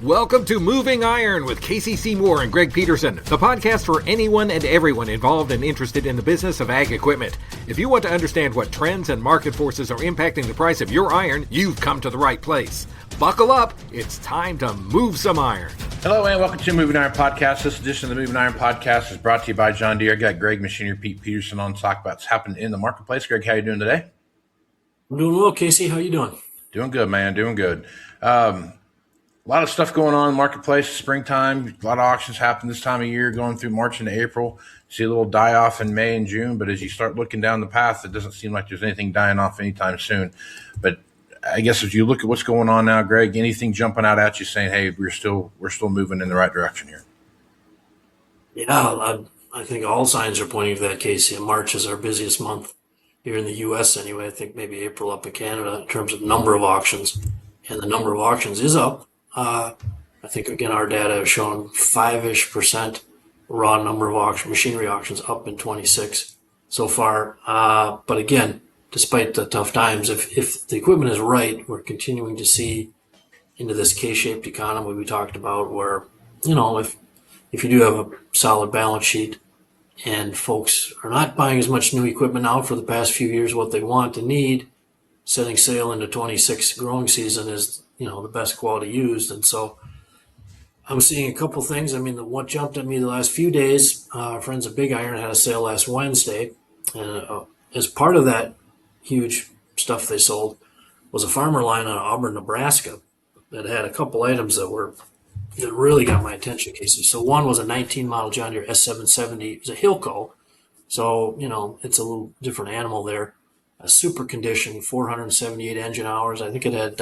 Welcome to Moving Iron with Casey Seymour and Greg Peterson, the podcast for anyone and everyone involved and interested in the business of ag equipment. If you want to understand what trends and market forces are impacting the price of your iron, you've come to the right place. Buckle up, it's time to move some iron. Hello and welcome to Moving Iron Podcast. This edition of the Moving Iron Podcast is brought to you by John Deere. I got Greg Machinery Pete Peterson on to talk about what's happened in the marketplace. Greg, how you doing today? I'm doing well, Casey. How you doing? Doing good, man. Doing good. A lot of stuff going on in the marketplace. Springtime, a lot of auctions happen this time of year, going through March into April. See a little die off in May and June, but as you start looking down the path, it doesn't seem like there's anything dying off anytime soon. But I guess as you look at what's going on now, Greg, anything jumping out at you saying, "Hey, we're still moving in the right direction here"? Yeah, I think all signs are pointing to that, Casey. And March is our busiest month here in the U.S. anyway. I think maybe April up in Canada in terms of number of auctions, and the number of auctions is up. I think, again, our data have shown 5-ish% raw number of machinery auctions up in 26 so far. But again, despite the tough times, if the equipment is right, we're continuing to see into this K-shaped economy we talked about where, you know, if you do have a solid balance sheet and folks are not buying as much new equipment now for the past few years, what they want and need, setting sail into 26 growing season is, the best quality used. And so I'm seeing a couple things. I mean, what jumped at me the last few days, friends of Big Iron had a sale last Wednesday. And as part of that huge stuff they sold was a farmer line out of Auburn, Nebraska that had a couple items that really got my attention, Casey. So one was a 19 model John Deere S770. It was a Hilco. So, it's a little different animal there. A super condition, 478 engine hours. I think it had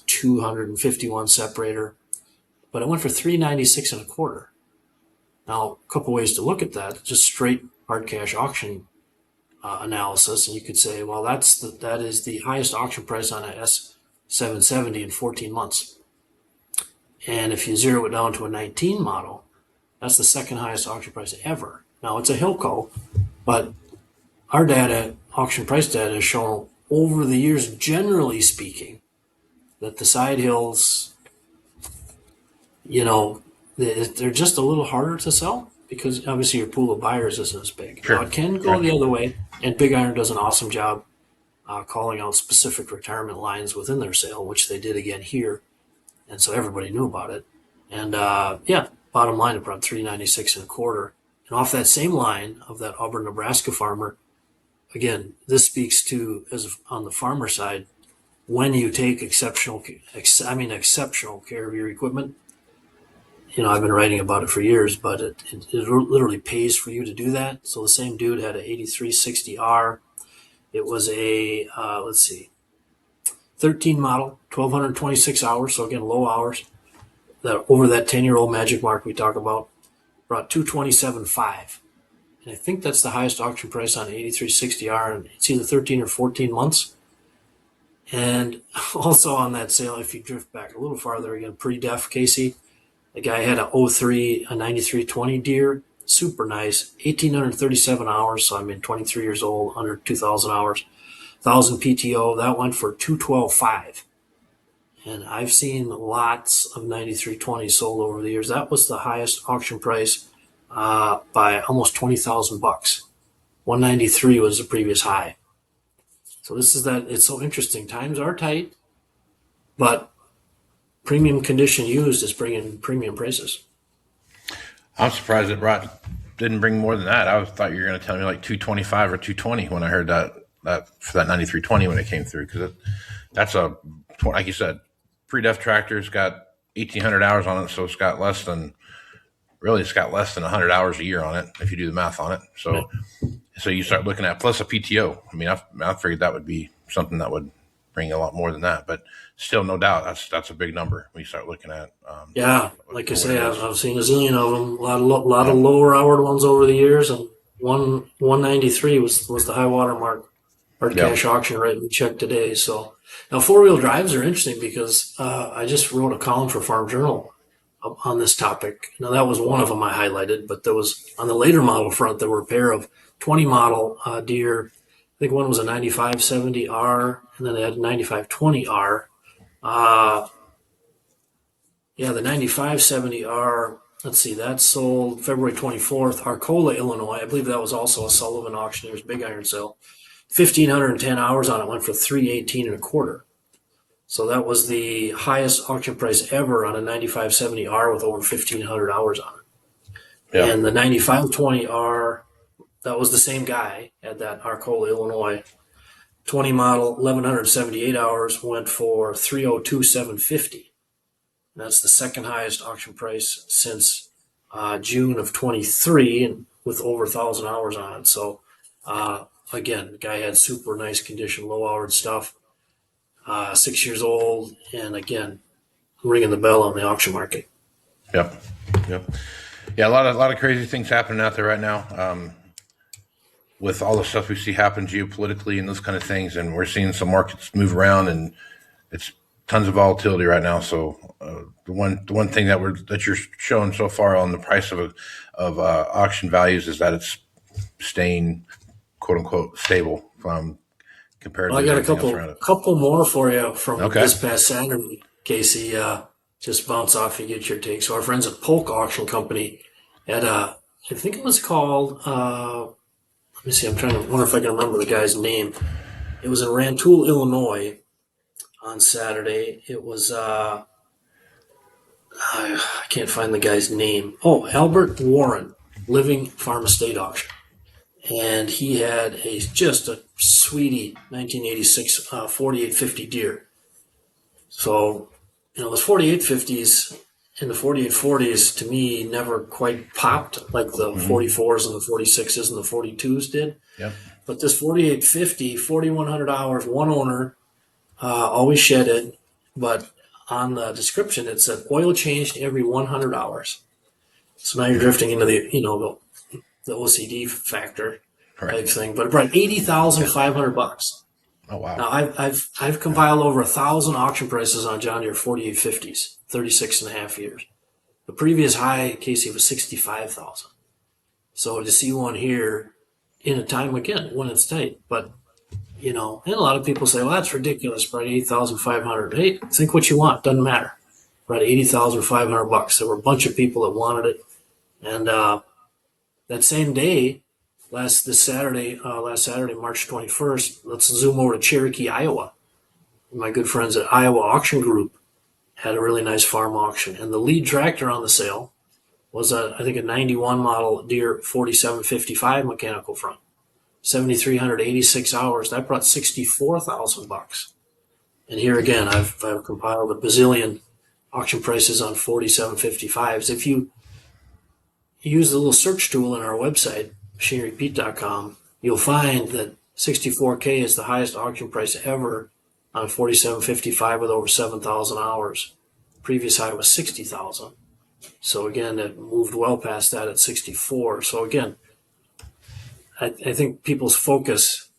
251 separator, but it went for $396 and a quarter. Now, a couple ways to look at that, just straight hard cash auction analysis, and you could say, well, that is the highest auction price on a S770 in 14 months. And if you zero it down to a 19 model, that's the second highest auction price ever. Now, it's a Hilco, but our data, auction price data, has shown over the years, generally speaking, that the side hills, they're just a little harder to sell because obviously your pool of buyers isn't as big. Sure. Now, it can go the other way, and Big Iron does an awesome job calling out specific retirement lines within their sale, which they did again here, and so everybody knew about it. And bottom line, around $396 and a quarter. And off that same line of that Auburn, Nebraska farmer, again, this speaks to, as on the farmer side, when you take exceptional care of your equipment. I've been writing about it for years, but it literally pays for you to do that. So the same dude had an 8360R. It was a, 13 model, 1,226 hours. So again, low hours. That over that 10-year-old magic mark we talk about, brought $227.5. And I think that's the highest auction price on 8360R, and it's either 13 or 14 months. And also on that sale, if you drift back a little farther, again, pre-def Casey, the guy had a 03, a 9320 Deere, super nice, 1,837 hours, so 23 years old, under 2,000 hours, 1,000 PTO, that went for $212.5. And I've seen lots of 9320 sold over the years. That was the highest auction price by almost $20,000. 193 was the previous high. So it's so interesting. Times are tight, but premium condition used is bringing premium prices. I'm surprised it didn't bring more than that. I thought you were going to tell me like 225 or 220 when I heard that for that 9320 when it came through, because that's like you said, pre-def tractor's got 1,800 hours on it, so it's got less than 100 hours a year on it if you do the math on it. So you start looking at plus a PTO. I figured that would be something that would bring a lot more than that, but still, no doubt, that's a big number when you start looking at. Like I say, I've seen a zillion of them. A lot of lower hour ones over the years, and 193 was the high water mark. Hard cash auction rate we checked today. So now 4-wheel drives are interesting because I just wrote a column for Farm Journal on this topic. Now that was one of them I highlighted, but there was on the later model front there were a pair of 20 model Deere. I think one was a 9570R, and then they had a 9520R. Yeah, the 9570R, let's see, that sold February 24th. Arcola, Illinois. I believe that was also a Sullivan Auctioneers big iron sale. 1,510 hours on it, went for 318 and a quarter. So that was the highest auction price ever on a 9570R with over 1,500 hours on it. Yeah. And the 9520R, that was the same guy at that Arcola, Illinois. 20 model, 1,178 hours, went for 302,750. That's the second highest auction price since June of 23, and with over 1,000 hours on it. So again, the guy had super nice condition, low-hour stuff. 6 years old, and again, ringing the bell on the auction market. Yep. Yeah, a lot of crazy things happening out there right now. With all the stuff we see happen geopolitically and those kind of things, and we're seeing some markets move around, and it's tons of volatility right now. So the one thing that you're showing so far on the price of auction values is that it's staying quote unquote stable compared to I got a couple more for you from Okay. this past Saturday, Casey. Just bounce off and get your take. So our friends at Polk Auction Company had I think it was called. Let me see. I'm trying to wonder if I can remember the guy's name. It was in Rantoul, Illinois, on Saturday. It was I can't find the guy's name. Oh, Albert Warren, Living Farm Estate Auction, and he had just a sweetie 1986 4850 deer. So those 4850s and the 4840s to me never quite popped like the 44s and the 46s and the 42s did. Yep. But this 4850, 4,100 hours, one owner, always shedded, but on the description it said oil changed every 100 hours. So now you're drifting into the OCD factor type thing. But it brought $80,500. Oh wow! Now I've compiled over 1,000 auction prices on John Deere 4850s, 36 and a half years. The previous high, Casey, was 65,000. So to see one here in a time again when it's tight, but and a lot of people say, well, that's ridiculous, right? 8,500. Hey, think what you want, doesn't matter. Right, $80,500. There were a bunch of people that wanted it, and that same day. Last Saturday, March 21st, let's zoom over to Cherokee, Iowa. My good friends at Iowa Auction Group had a really nice farm auction. And the lead tractor on the sale was, I think, a 91 model Deere 4755 mechanical front. 7,386 hours. That brought $64,000. And here again, I've compiled a bazillion auction prices on 4755s. If you use the little search tool in our website, machinerypete.com, you'll find that 64K is the highest auction price ever on 4755 with over 7,000 hours. Previous high was 60,000. So again, it moved well past that at 64. So again, I think people's focus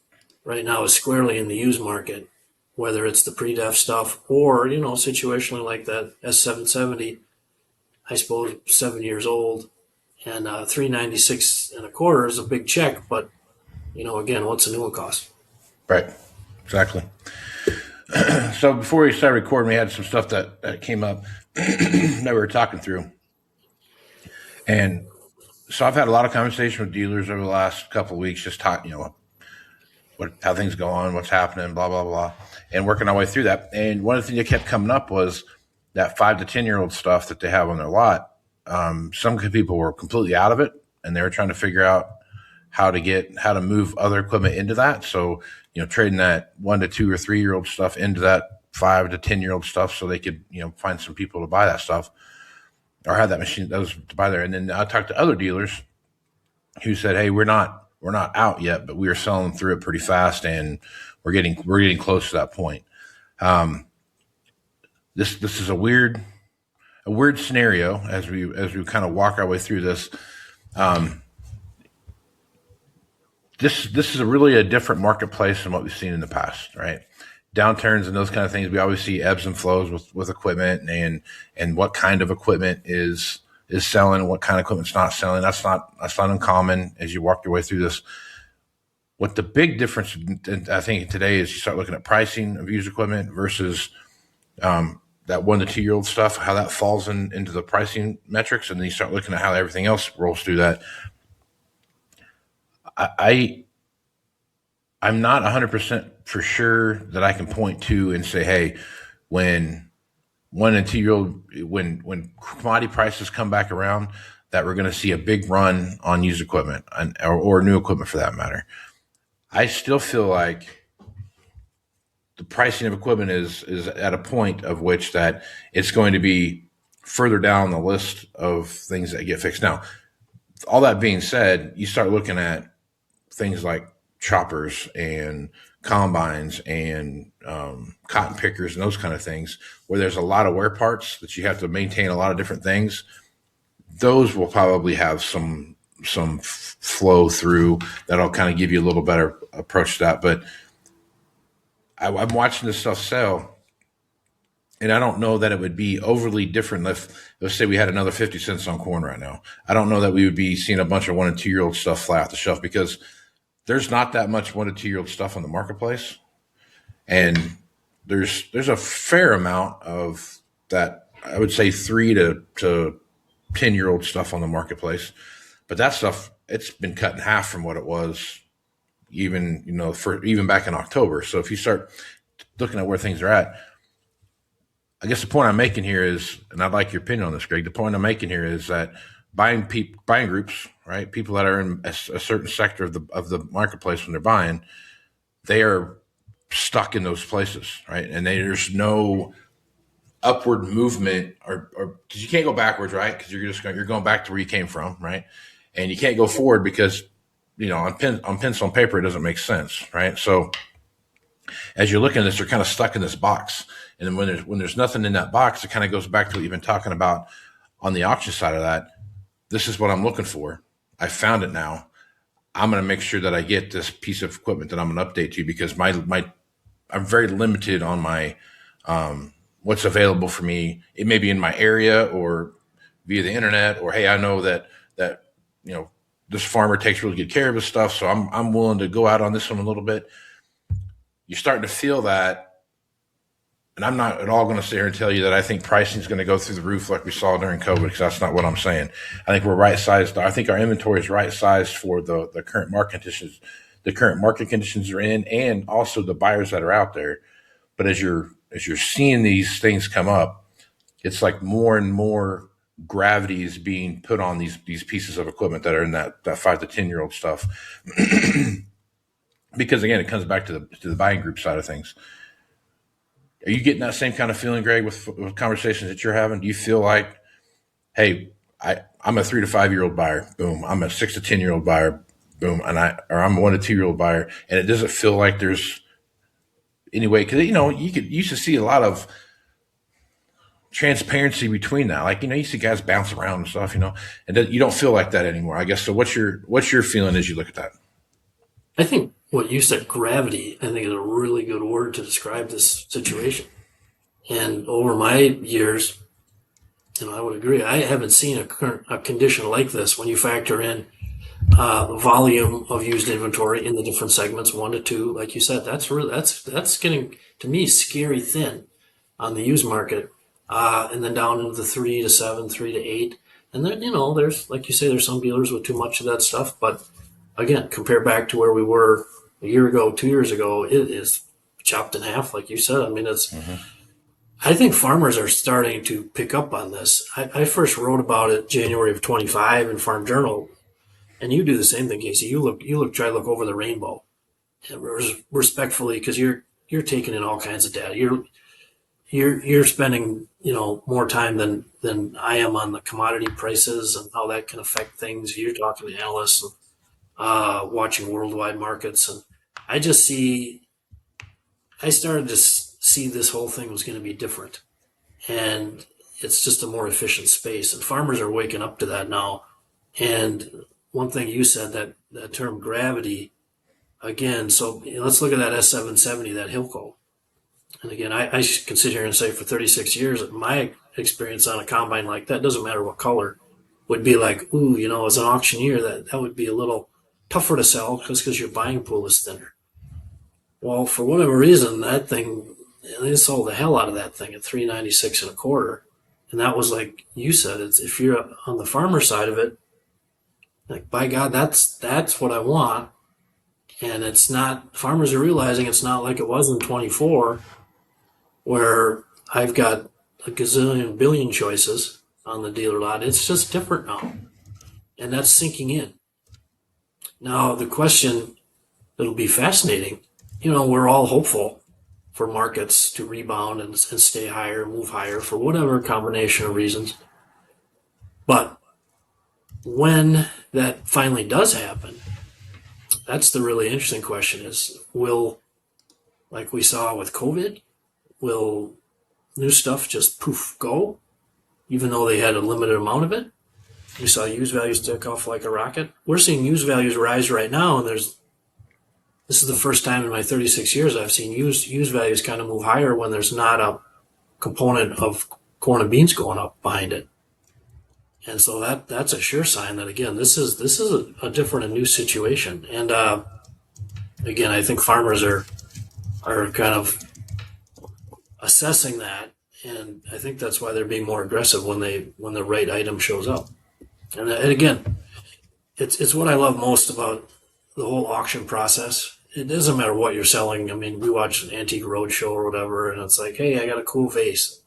right now is squarely in the used market, whether it's the pre-def stuff or, situationally like that S770, I suppose 7 years old. And 396 and a quarter is a big check, but again, what's a new one cost? Right, exactly. So before we started recording, we had some stuff that came up that we were talking through, and so I've had a lot of conversation with dealers over the last couple of weeks, just talking, how things go on, what's happening, blah blah blah, and working our way through that. And one of the things that kept coming up was that 5 to 10-year-old stuff that they have on their lot. Some people were completely out of it, and they were trying to figure out how to move other equipment into that. So, trading that 1 to 2 or 3 year old stuff into that 5 to 10-year-old stuff, so they could, find some people to buy that stuff or have that machine to buy there. And then I talked to other dealers who said, "Hey, we're not out yet, but we are selling through it pretty fast, and we're getting close to that point." This is a weird scenario as we kind of walk our way through this. This is really a different marketplace than what we've seen in the past, right? Downturns and those kind of things, we always see ebbs and flows with equipment and what kind of equipment is selling and what kind of equipment's not selling. That's not uncommon as you walk your way through this. What the big difference I think today is you start looking at pricing of used equipment versus that 1 to 2 year old stuff, how that falls into the pricing metrics, and then you start looking at how everything else rolls through that. I'm not 100% for sure that I can point to and say, hey, when 1 and 2 year old, when commodity prices come back around, that we're going to see a big run on used equipment or new equipment for that matter. I still feel like the pricing of equipment is at a point of which that it's going to be further down the list of things that get fixed. Now, all that being said, you start looking at things like choppers and combines and cotton pickers and those kind of things where there's a lot of wear parts that you have to maintain a lot of different things. Those will probably have some flow through that'll kind of give you a little better approach to that. But I'm watching this stuff sell, and I don't know that it would be overly different if, let's say we had another 50 cents on corn right now. I don't know that we would be seeing a bunch of 1 and 2 year old stuff fly off the shelf because there's not that much 1 to 2 year old stuff on the marketplace. And there's a fair amount of that, I would say 3 to 10 year old stuff on the marketplace. But that stuff, it's been cut in half from what it was even back in October. So if you start looking at where things are at, I guess the point I'm making here is, and I'd like your opinion on this, Greg, the point I'm making here is that buying groups, right? People that are in a certain sector of the marketplace when they're buying, they are stuck in those places, right? And there's no upward movement or because you can't go backwards, right? Because you're going back to where you came from, right? And you can't go forward because, on pencil and paper, it doesn't make sense, right? So as you're looking at this, you're kind of stuck in this box. And then when there's nothing in that box, it kind of goes back to what you've been talking about on the auction side of that. This is what I'm looking for. I found it now. I'm going to make sure that I get this piece of equipment that I'm going to update to because I'm very limited on my what's available for me. It may be in my area or via the internet, or hey, I know that this farmer takes really good care of his stuff, so I'm willing to go out on this one a little bit. You're starting to feel that, and I'm not at all going to sit here and tell you that I think pricing is going to go through the roof like we saw during COVID, because that's not what I'm saying. I think we're right sized. I think our inventory is right sized for the current market conditions, are in, and also the buyers that are out there. But as you're seeing these things come up, it's like more and more gravity is being put on these pieces of equipment that are in that 5 to 10 year old stuff. Because again, it comes back to the buying group side of things. Are you getting that same kind of feeling, Greg, with conversations that you're having? Do you feel like, hey, I'm a 3 to 5 year old buyer, boom. I'm a 6 to 10 year old buyer, boom. I'm a 1 to 2 year old buyer, and it doesn't feel like there's any way, because you used to see a lot of transparency between that. Like, you see guys bounce around and stuff, and you don't feel like that anymore, I guess. So what's your feeling as you look at that? I think what you said, gravity, I think is a really good word to describe this situation. And over my years, I would agree, I haven't seen a condition like this when you factor in the volume of used inventory in the different segments, 1 to 2, like you said. That's getting, to me, scary thin on the used market. And then down into the 3 to 7, 3 to 8. And then, there's, like you say, there's some dealers with too much of that stuff. But again, compare back to where we were a year ago, 2 years ago, it is chopped in half, like you said. I mean, I think farmers are starting to pick up on this. I first wrote about it January of 25 in Farm Journal. And you do the same thing, Casey. You try to look over the rainbow, and respectfully, because you're taking in all kinds of data. You're spending more time than I am on the commodity prices and how that can affect things. You're talking to analysts and watching worldwide markets, and I started to see this whole thing was going to be different, and it's just a more efficient space. And farmers are waking up to that now. And one thing you said, that term gravity, again, so let's look at that S770, that Hilco. And again, I can sit here and say for 36 years, my experience on a combine like that, doesn't matter what color, would be like, ooh, as an auctioneer, that would be a little tougher to sell just because your buying pool is thinner. Well, for whatever reason, that thing And they sold the hell out of that thing at $396.25. And that was like you said, it's if you're on the farmer side of it, like by God, that's what I want. And it's not, farmers are realizing it's not like it was in 24, where I've got a gazillion billion choices on the dealer lot. It's just different now. And that's sinking in. Now, the question that'll be fascinating, we're all hopeful for markets to rebound and stay higher, move higher for whatever combination of reasons. But when that finally does happen, that's the really interesting question is, like we saw with COVID, will new stuff just poof go, even though they had a limited amount of it? We saw used values take off like a rocket. We're seeing used values rise right now, and this is the first time in my 36 years I've seen used values kind of move higher when there's not a component of corn and beans going up behind it. And so that's a sure sign that, again, this is a different and new situation. And again, I think farmers are kind of assessing that, and I think that's why they're being more aggressive when the right item shows up. And again, it's what I love most about the whole auction process. It doesn't matter what you're selling. I mean, we watch an Antique Roadshow or whatever, and it's like, hey, I got a cool vase.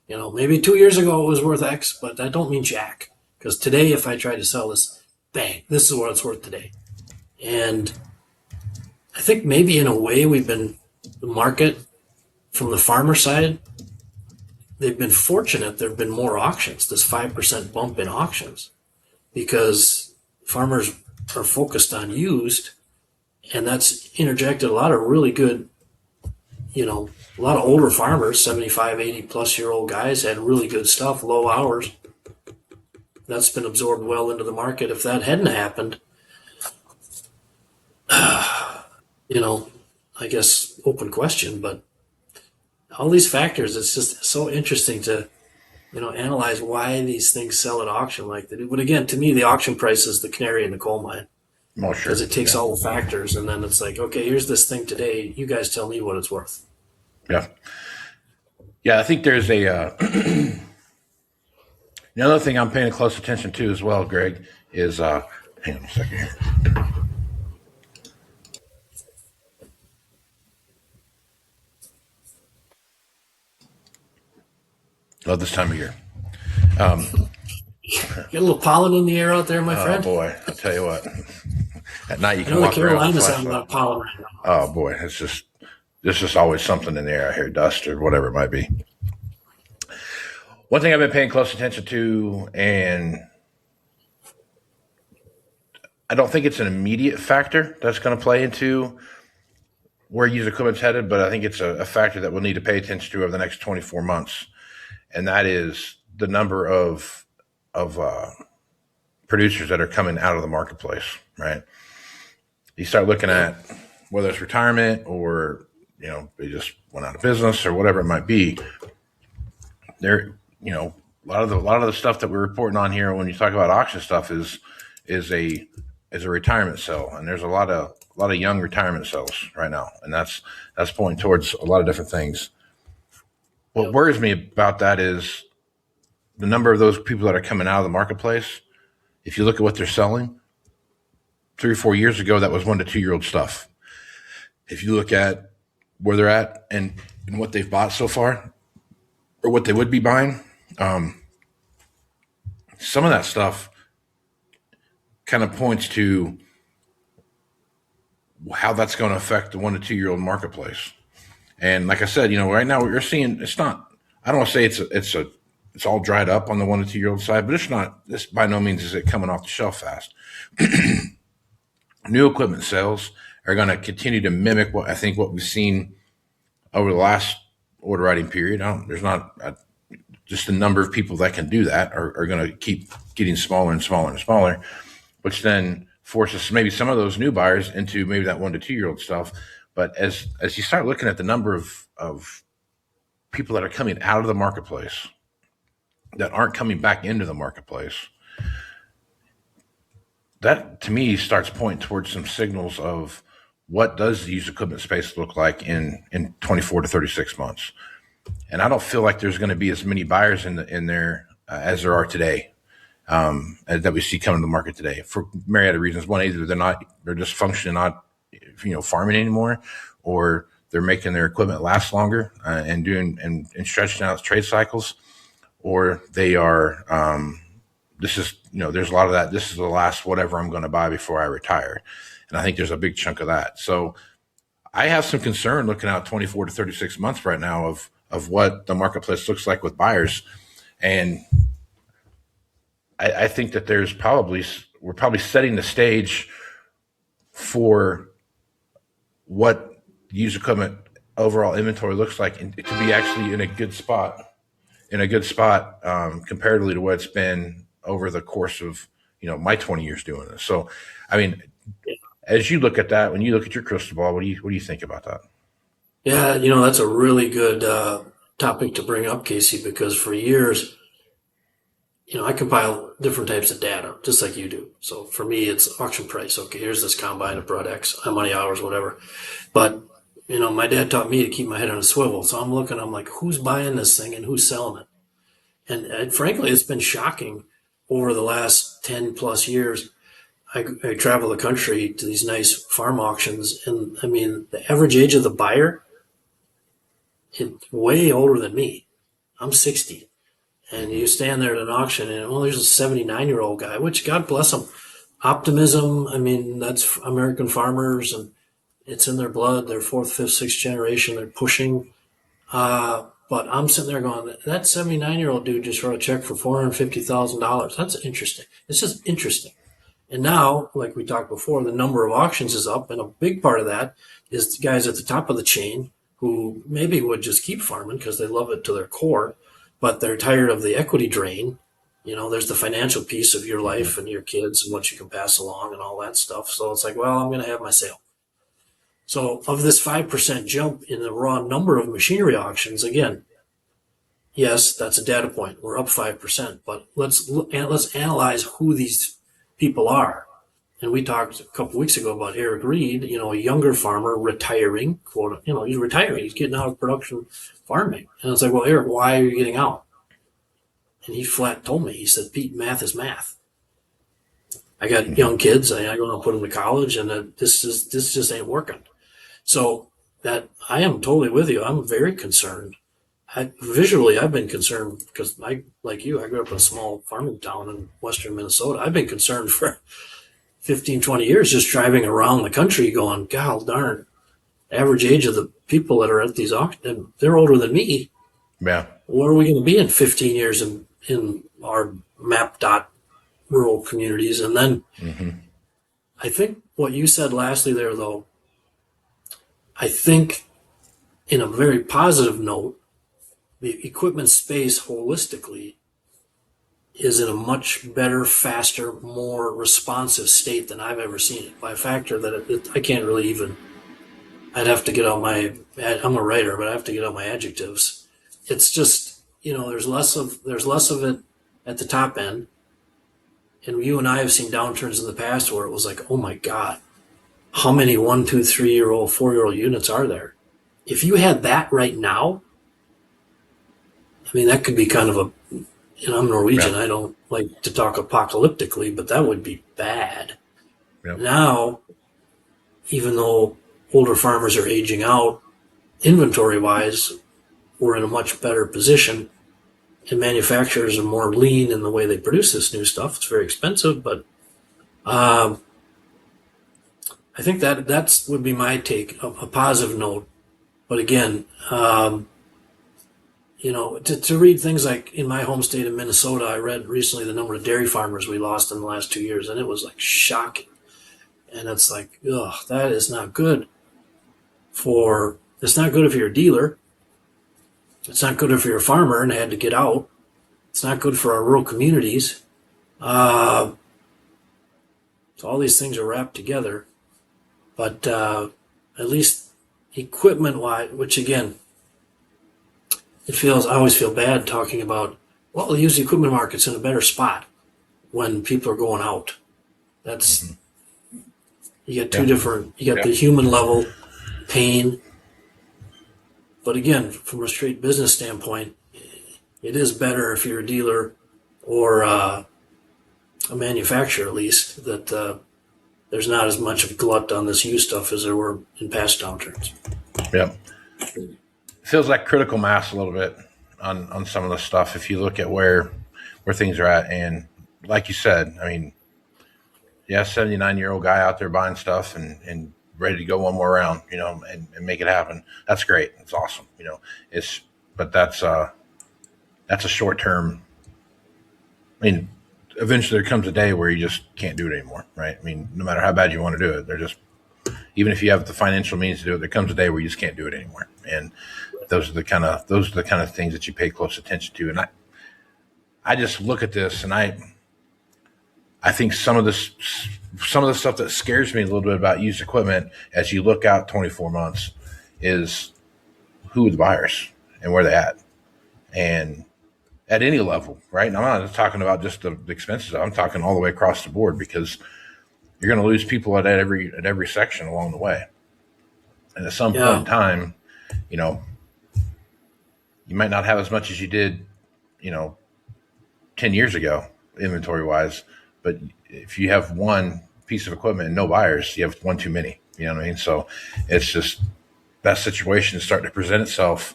Maybe 2 years ago it was worth X, but that don't mean jack. Because today, if I try to sell this, bang, this is what it's worth today. And I think maybe in a way the market from the farmer side, they've been fortunate. There have been more auctions, this 5% bump in auctions, because farmers are focused on used, and that's interjected a lot of really good, a lot of older farmers, 75, 80 plus year old guys had really good stuff, low hours. That's been absorbed well into the market. If that hadn't happened, I guess open question, but all these factors, it's just so interesting to, analyze why these things sell at auction like they do. But again, to me, the auction price is the canary in the coal mine. Well, sure. Because it takes all the factors, and then it's like, okay, here's this thing today. You guys tell me what it's worth. Yeah. Yeah, I think there's a the other thing I'm paying close attention to as well, Greg, is hang on a second here. Love this time of year. Get a little pollen in the air out there, my friend. Oh boy, I'll tell you what. At night you can I know walk the around with Carolinas a have a lot flashlight. of pollen right now. Oh boy, there's just always something in the air. I hear dust or whatever it might be. One thing I've been paying close attention to, and I don't think it's an immediate factor that's going to play into where used equipment's headed, but I think it's a factor that we'll need to pay attention to over the next 24 months, and that is the number of producers that are coming out of the marketplace. Right? You start looking at whether it's retirement or they just went out of business or whatever it might be. There, a lot of the stuff that we're reporting on here when you talk about auction stuff is a retirement sale, and there's a lot of young retirement sales right now, and that's pointing towards a lot of different things. What worries me about that is the number of those people that are coming out of the marketplace. If you look at what they're selling, 3 or 4 years ago, that was 1 to 2 year old stuff. If you look at where they're at and what they've bought so far, or what they would be buying, some of that stuff kind of points to how that's going to affect the 1 to 2 year old marketplace. And like I said, right now what you're seeing, it's not. I don't want to say it's all dried up on the 1 to 2 year old side, but it's not. This by no means is it coming off the shelf fast. New equipment sales are going to continue to mimic what we've seen over the last order writing period. There's not just the number of people that can do that are going to keep getting smaller and smaller and smaller, which then forces maybe some of those new buyers into maybe that 1 to 2 year old stuff. But as you start looking at the number of people that are coming out of the marketplace that aren't coming back into the marketplace, that to me starts pointing towards some signals of what does the used equipment space look like in 24 to 36 months? And I don't feel like there's going to be as many buyers in there as there are today, that we see coming to the market today for myriad of reasons. One, either they're just functioning, not, farming anymore, or they're making their equipment last longer and doing and stretching out trade cycles, or they are, this is, there's a lot of that. This is the last whatever I'm going to buy before I retire. And I think there's a big chunk of that. So I have some concern looking out 24 to 36 months right now of what the marketplace looks like with buyers. And I think that we're probably setting the stage for what used equipment overall inventory looks like, and to be actually in a good spot comparatively to what it's been over the course of, my 20 years doing this. So, I mean, as you look at that, when you look at your crystal ball, what do you think about that? Yeah, that's a really good topic to bring up, Casey, because for years, I compile different types of data, just like you do. So for me, it's auction price. Okay, here's this combine, it brought X, how many hours, whatever. But, my dad taught me to keep my head on a swivel. So I'm like, who's buying this thing and who's selling it? And frankly, it's been shocking over the last 10 plus years. I travel the country to these nice farm auctions. And I mean, the average age of the buyer is way older than me. I'm 60. And you stand there at an auction and, there's a 79-year-old guy, which God bless him. Optimism. I mean, that's American farmers, and it's in their blood. They're fourth, fifth, sixth generation. They're pushing. But I'm sitting there going, that 79-year-old dude just wrote a check for $450,000. That's interesting. It's just interesting. And now, like we talked before, the number of auctions is up. And a big part of that is the guys at the top of the chain who maybe would just keep farming because they love it to their core, but they're tired of the equity drain. There's the financial piece of your life and your kids and what you can pass along and all that stuff. So it's like, well, I'm going to have my sale. So of this 5% jump in the raw number of machinery auctions, again, yes, that's a data point. We're up 5%, but let's analyze who these people are. And we talked a couple of weeks ago about Eric Reed, a younger farmer retiring, quote, he's retiring, he's getting out of production farming. And it's like, well, Eric, why are you getting out? And he flat told me, he said, Pete, math is math. I got young kids, I go and put them to college, and this just ain't working. So that I am totally with you. I'm very concerned. Visually, I've been concerned because like you, I grew up in a small farming town in western Minnesota. I've been concerned for 15, 20 years just driving around the country going, God darn, average age of the people that are at these auctions, they're older than me. Yeah. Where are we going to be in 15 years in our map dot rural communities? And then I think what you said lastly there, though, I think in a very positive note, the equipment space holistically is in a much better, faster, more responsive state than I've ever seen it, by a factor that I can't really even, I'd have to get out I'm a writer, but I have to get out my adjectives. It's just, there's less of it at the top end. And you and I have seen downturns in the past where it was like, oh my God, how many 1, 2, 3-year-old, 4-year-old units are there? If you had that right now, I mean, that could be kind of I'm Norwegian. I don't like to talk apocalyptically, but that would be bad. Yep. Now, even though older farmers are aging out, inventory-wise, we're in a much better position, and manufacturers are more lean in the way they produce this new stuff. It's very expensive, but I think that would be my take, a positive note. But again, to read things like in my home state of Minnesota, I read recently the number of dairy farmers we lost in the last 2 years, and it was like shocking. And it's like, that is not good it's not good if you're a dealer. It's not good if you're a farmer and had to get out. It's not good for our rural communities. So all these things are wrapped together. But at least equipment-wise, which again, I always feel bad talking about, well, the used equipment market's in a better spot when people are going out. That's You get two different, you got the human level pain. But again, from a straight business standpoint, it is better if you're a dealer or a manufacturer, at least, that there's not as much of a glut on this used stuff as there were in past downturns. Yep. Feels like critical mass a little bit on some of the stuff if you look at where things are at. And like you said, I mean, 79-year-old guy out there buying stuff and ready to go one more round, and make it happen. That's great. It's awesome. But that's a short term. I mean, eventually there comes a day where you just can't do it anymore, right? I mean, no matter how bad you want to do it, even if you have the financial means to do it, there comes a day where you just can't do it anymore. And those are the kind of things that you pay close attention to. And I just look at this and I think some of the stuff that scares me a little bit about used equipment as you look out 24 months is who are the buyers and where they at, and at any level, right? And I'm not just talking about just the expenses. I'm talking all the way across the board, because you're going to lose people at every section along the way. And at some point in time, you might not have as much as you did, 10 years ago, inventory wise. But if you have one piece of equipment and no buyers, you have one too many. You know what I mean? So it's just that situation is starting to present itself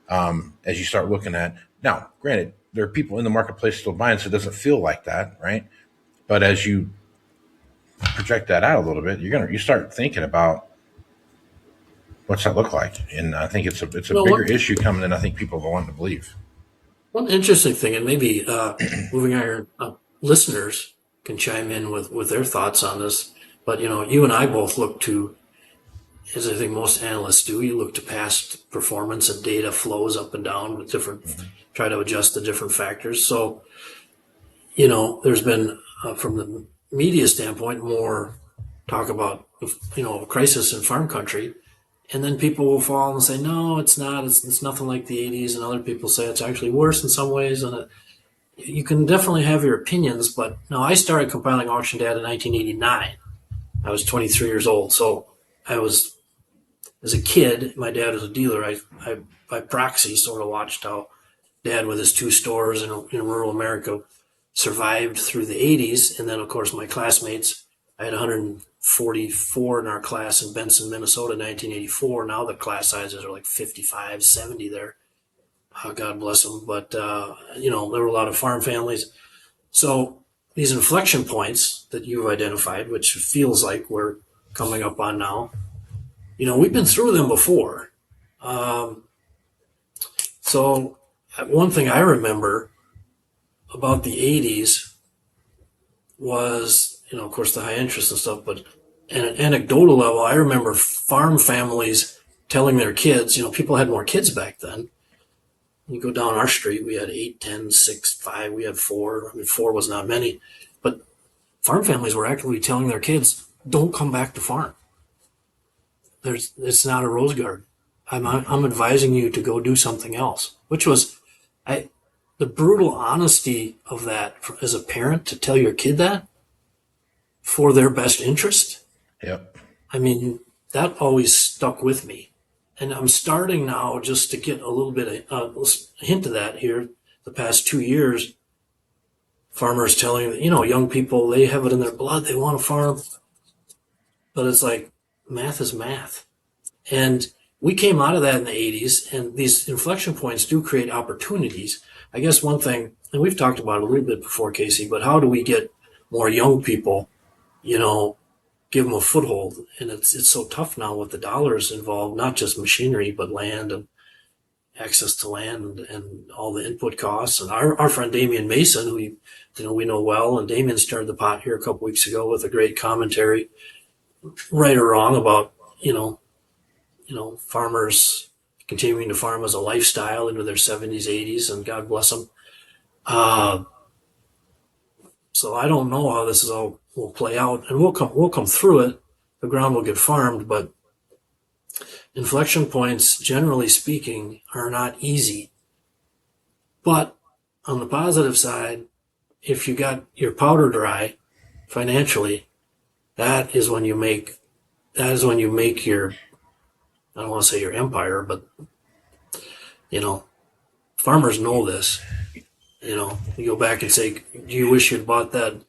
as you start looking at. Now, granted, there are people in the marketplace still buying, so it doesn't feel like that, right? But as you project that out a little bit, you start thinking about what's that look like, and I think it's a bigger issue coming than I think people are wanting to believe. One interesting thing, and maybe Moving Iron listeners can chime in with their thoughts on this. But you and I both look to, as I think most analysts do, you look to past performance and data flows up and down with different, try to adjust the different factors. So, there's been from the media standpoint more talk about a crisis in farm country. And then people will fall and say, no, it's not. It's nothing like the 80s. And other people say it's actually worse in some ways. And you can definitely have your opinions. But no, I started compiling auction data in 1989. I was 23 years old. So as a kid, my dad was a dealer. I by proxy sort of watched how Dad with his two stores in rural America survived through the 80s. And then, of course, my classmates, I had 144 in our class in Benson, Minnesota, 1984. Now the class sizes are like 55, 70 there. God bless them. But, there were a lot of farm families. So these inflection points that you've identified, which feels like we're coming up on now, we've been through them before. So one thing I remember about the 80s was, of course, the high interest and stuff, but at an anecdotal level, I remember farm families telling their kids, people had more kids back then. You go down our street, we had 8, 10, 6, 5, we had 4. I mean, 4 was not many, but farm families were actively telling their kids, don't come back to farm. It's not a rose garden. I'm advising you to go do something else, which was the brutal honesty of that as a parent, to tell your kid that for their best interest. Yep. I mean, that always stuck with me. And I'm starting now just to get a little bit of a hint of that here. The past 2 years, farmers telling, young people, they have it in their blood. They want to farm. But it's like, math is math. And we came out of that in the 80s, and these inflection points do create opportunities. I guess one thing, and we've talked about it a little bit before, Casey, but how do we get more young people, give them a foothold? And it's so tough now with the dollars involved, not just machinery, but land and access to land and all the input costs. And our friend Damian Mason, who we know well, and Damian stirred the pot here a couple weeks ago with a great commentary, right or wrong, about, farmers continuing to farm as a lifestyle into their 70s, 80s, and God bless them. So I don't know how this all will play out, and we'll come through it. The ground will get farmed, but inflection points, generally speaking, are not easy. But on the positive side, if you got your powder dry financially, that is when you make your, I don't want to say your empire, but farmers know this. You go back and say, do you wish you'd bought that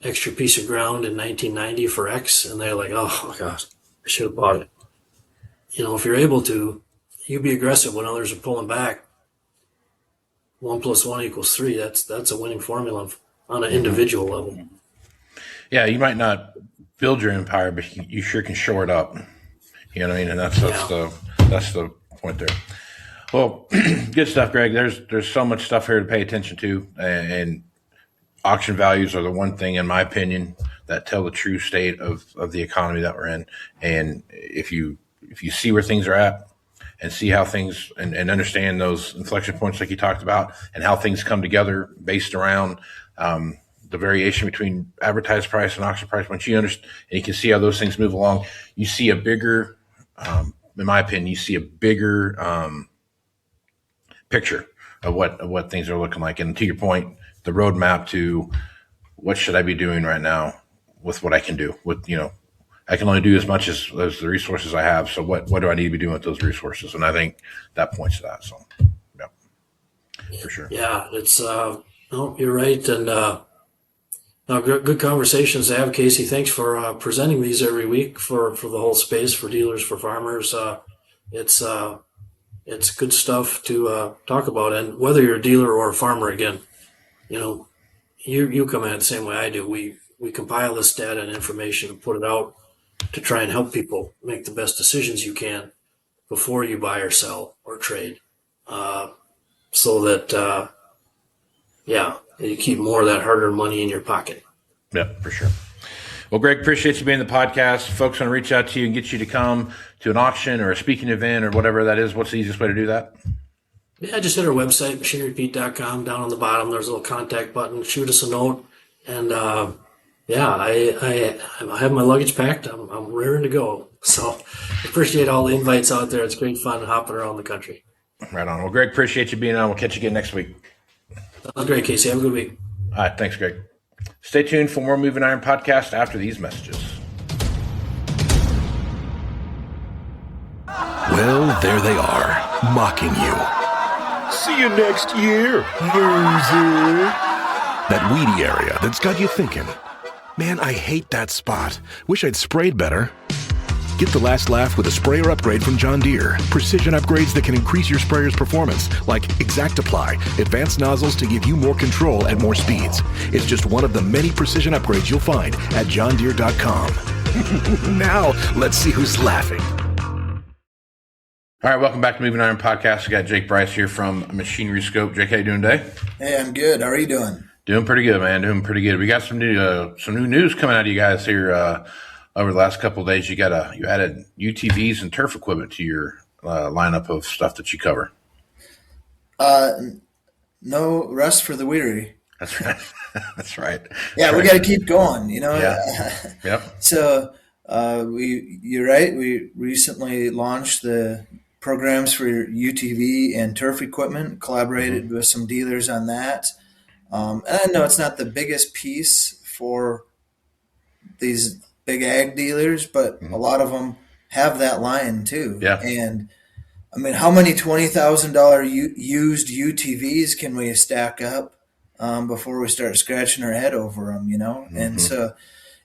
extra piece of ground in 1990 for X? And they're like, oh my gosh, I should have bought it. If you're able to, you be aggressive when others are pulling back. 1 + 1 = 3. That's a winning formula on an individual level. Yeah, you might not build your empire, but you sure can shore it up. You know what I mean? And that's the point there. Well, good stuff, Greg. There's so much stuff here to pay attention to, and auction values are the one thing, in my opinion, that tell the true state of the economy that we're in. And if you see where things are at and see how things and understand those inflection points like you talked about and how things come together based around the variation between advertised price and auction price, once you understand and you can see how those things move along, you see a bigger, in my opinion, picture of what things are looking like. And to your point, the roadmap to what should I be doing right now with what I can do. I can only do as much as the resources I have. So what do I need to be doing with those resources? And I think that points to that. So yeah, for sure. Yeah, it's no, you're right. And no, good conversations to have, Casey. Thanks for presenting these every week for the whole space, for dealers, for farmers. It's good stuff to talk about. And whether you're a dealer or a farmer, again, you come at it the same way I do. We compile this data and information and put it out to try and help people make the best decisions you can before you buy or sell or trade, so that you keep more of that hard-earned money in your pocket. Yeah, for sure. Well, Greg, appreciate you being on the podcast. Folks want to reach out to you and get you to come to an auction or a speaking event or whatever that is. What's the easiest way to do that? Yeah, just hit our website, machinerypete.com. Down on the bottom, there's a little contact button. Shoot us a note. And I have my luggage packed. I'm raring to go. So appreciate all the invites out there. It's great fun hopping around the country. Right on. Well, Greg, appreciate you being on. We'll catch you again next week. Sounds great, Casey. Have a good week. All right. Thanks, Greg. Stay tuned for more Moving Iron podcast after these messages. Well, there they are, mocking you. See you next year, loser. That weedy area that's got you thinking, man, I hate that spot. Wish I'd sprayed better. Get the last laugh with a sprayer upgrade from John Deere. Precision upgrades that can increase your sprayer's performance, like ExactApply, advanced nozzles to give you more control at more speeds. It's just one of the many precision upgrades you'll find at johndeere.com. Now, let's see who's laughing. All right, welcome back to Moving Iron Podcast. We got Jake Bryce here from Machinery Scope. Jake, how you doing today? Hey, I'm good. How are you doing? Doing pretty good, man. Doing pretty good. We got some new news coming out of you guys here over the last couple of days. You added UTVs and turf equipment to your lineup of stuff that you cover. No rest for the weary. That's right. That's right. Yeah, we got to keep going. Yeah. Yep. So you're right. We recently launched the programs for UTV and turf equipment. Collaborated with some dealers on that. And I know it's not the biggest piece for these big ag dealers, but a lot of them have that line too. Yeah. And I mean, how many $20,000 used UTVs can we stack up before we start scratching our head over them, And so,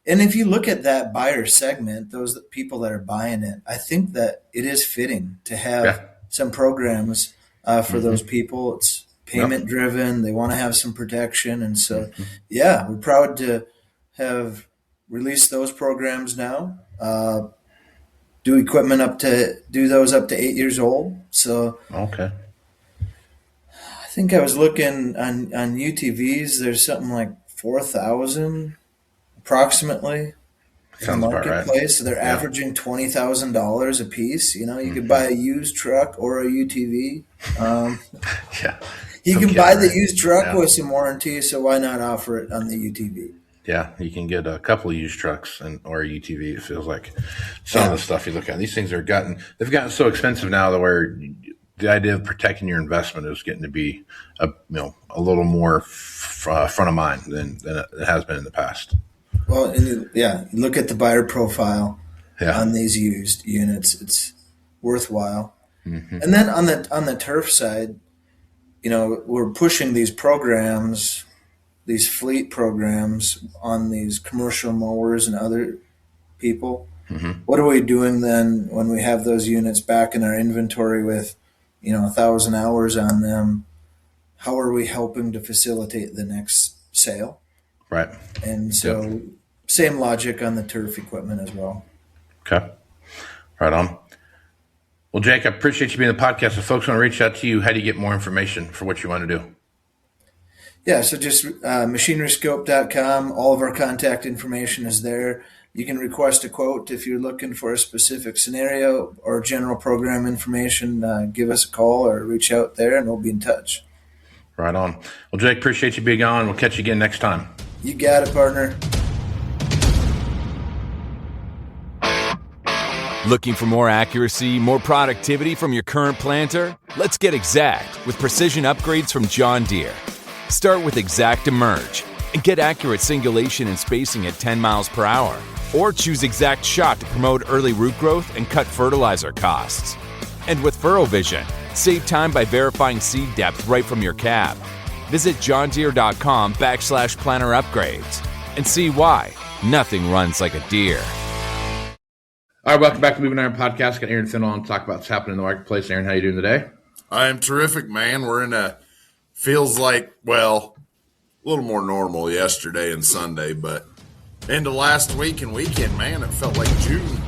and if you look at that buyer segment, those people that are buying it, I think that it is fitting to have some programs for those people. It's payment driven. They want to have some protection. And so, we're proud to have released those programs now. Do those up to 8 years old. So okay. I think I was looking on UTVs. There's something like 4,000 approximately Sounds in the about right. marketplace. So they're averaging $20,000 a piece. You could buy a used truck or a UTV. You can buy the used truck with some warranty, so why not offer it on the UTV? Yeah, you can get a couple of used trucks or a UTV. It feels like some of the stuff you look at. These things they've gotten so expensive now that where the idea of protecting your investment is getting to be a little more front of mind than it has been in the past. Well, and you look at the buyer profile Yeah. on these used units; it's worthwhile. And then on the turf side, we're pushing these programs, these fleet programs on these commercial mowers and other people. What are we doing then when we have those units back in our inventory with, 1,000 hours on them? How are we helping to facilitate the next sale? Right. And so, same logic on the turf equipment as well. Okay. Right on. Well, Jake, I appreciate you being on the podcast. If folks want to reach out to you, how do you get more information for what you want to do? Yeah, so just machineryscope.com. All of our contact information is there. You can request a quote if you're looking for a specific scenario or general program information. Give us a call or reach out there, and we'll be in touch. Right on. Well, Jake, appreciate you being on. We'll catch you again next time. You got it, partner. Looking for more accuracy, more productivity from your current planter? Let's get exact with precision upgrades from John Deere. Start with Exact Emerge and get accurate singulation and spacing at 10 miles per hour. Or choose Exact Shot to promote early root growth and cut fertilizer costs. And with Furrow Vision, save time by verifying seed depth right from your cab. Visit johndeere.com/planner upgrades and see why nothing runs like a deer. All right, welcome back to Moving Iron Podcast. Got Aaron Fennell on to talk about what's happening in the marketplace. Aaron, how you doing today? I am terrific, man. We're in feels like, a little more normal yesterday and Sunday, but into last week and weekend, man, it felt like June.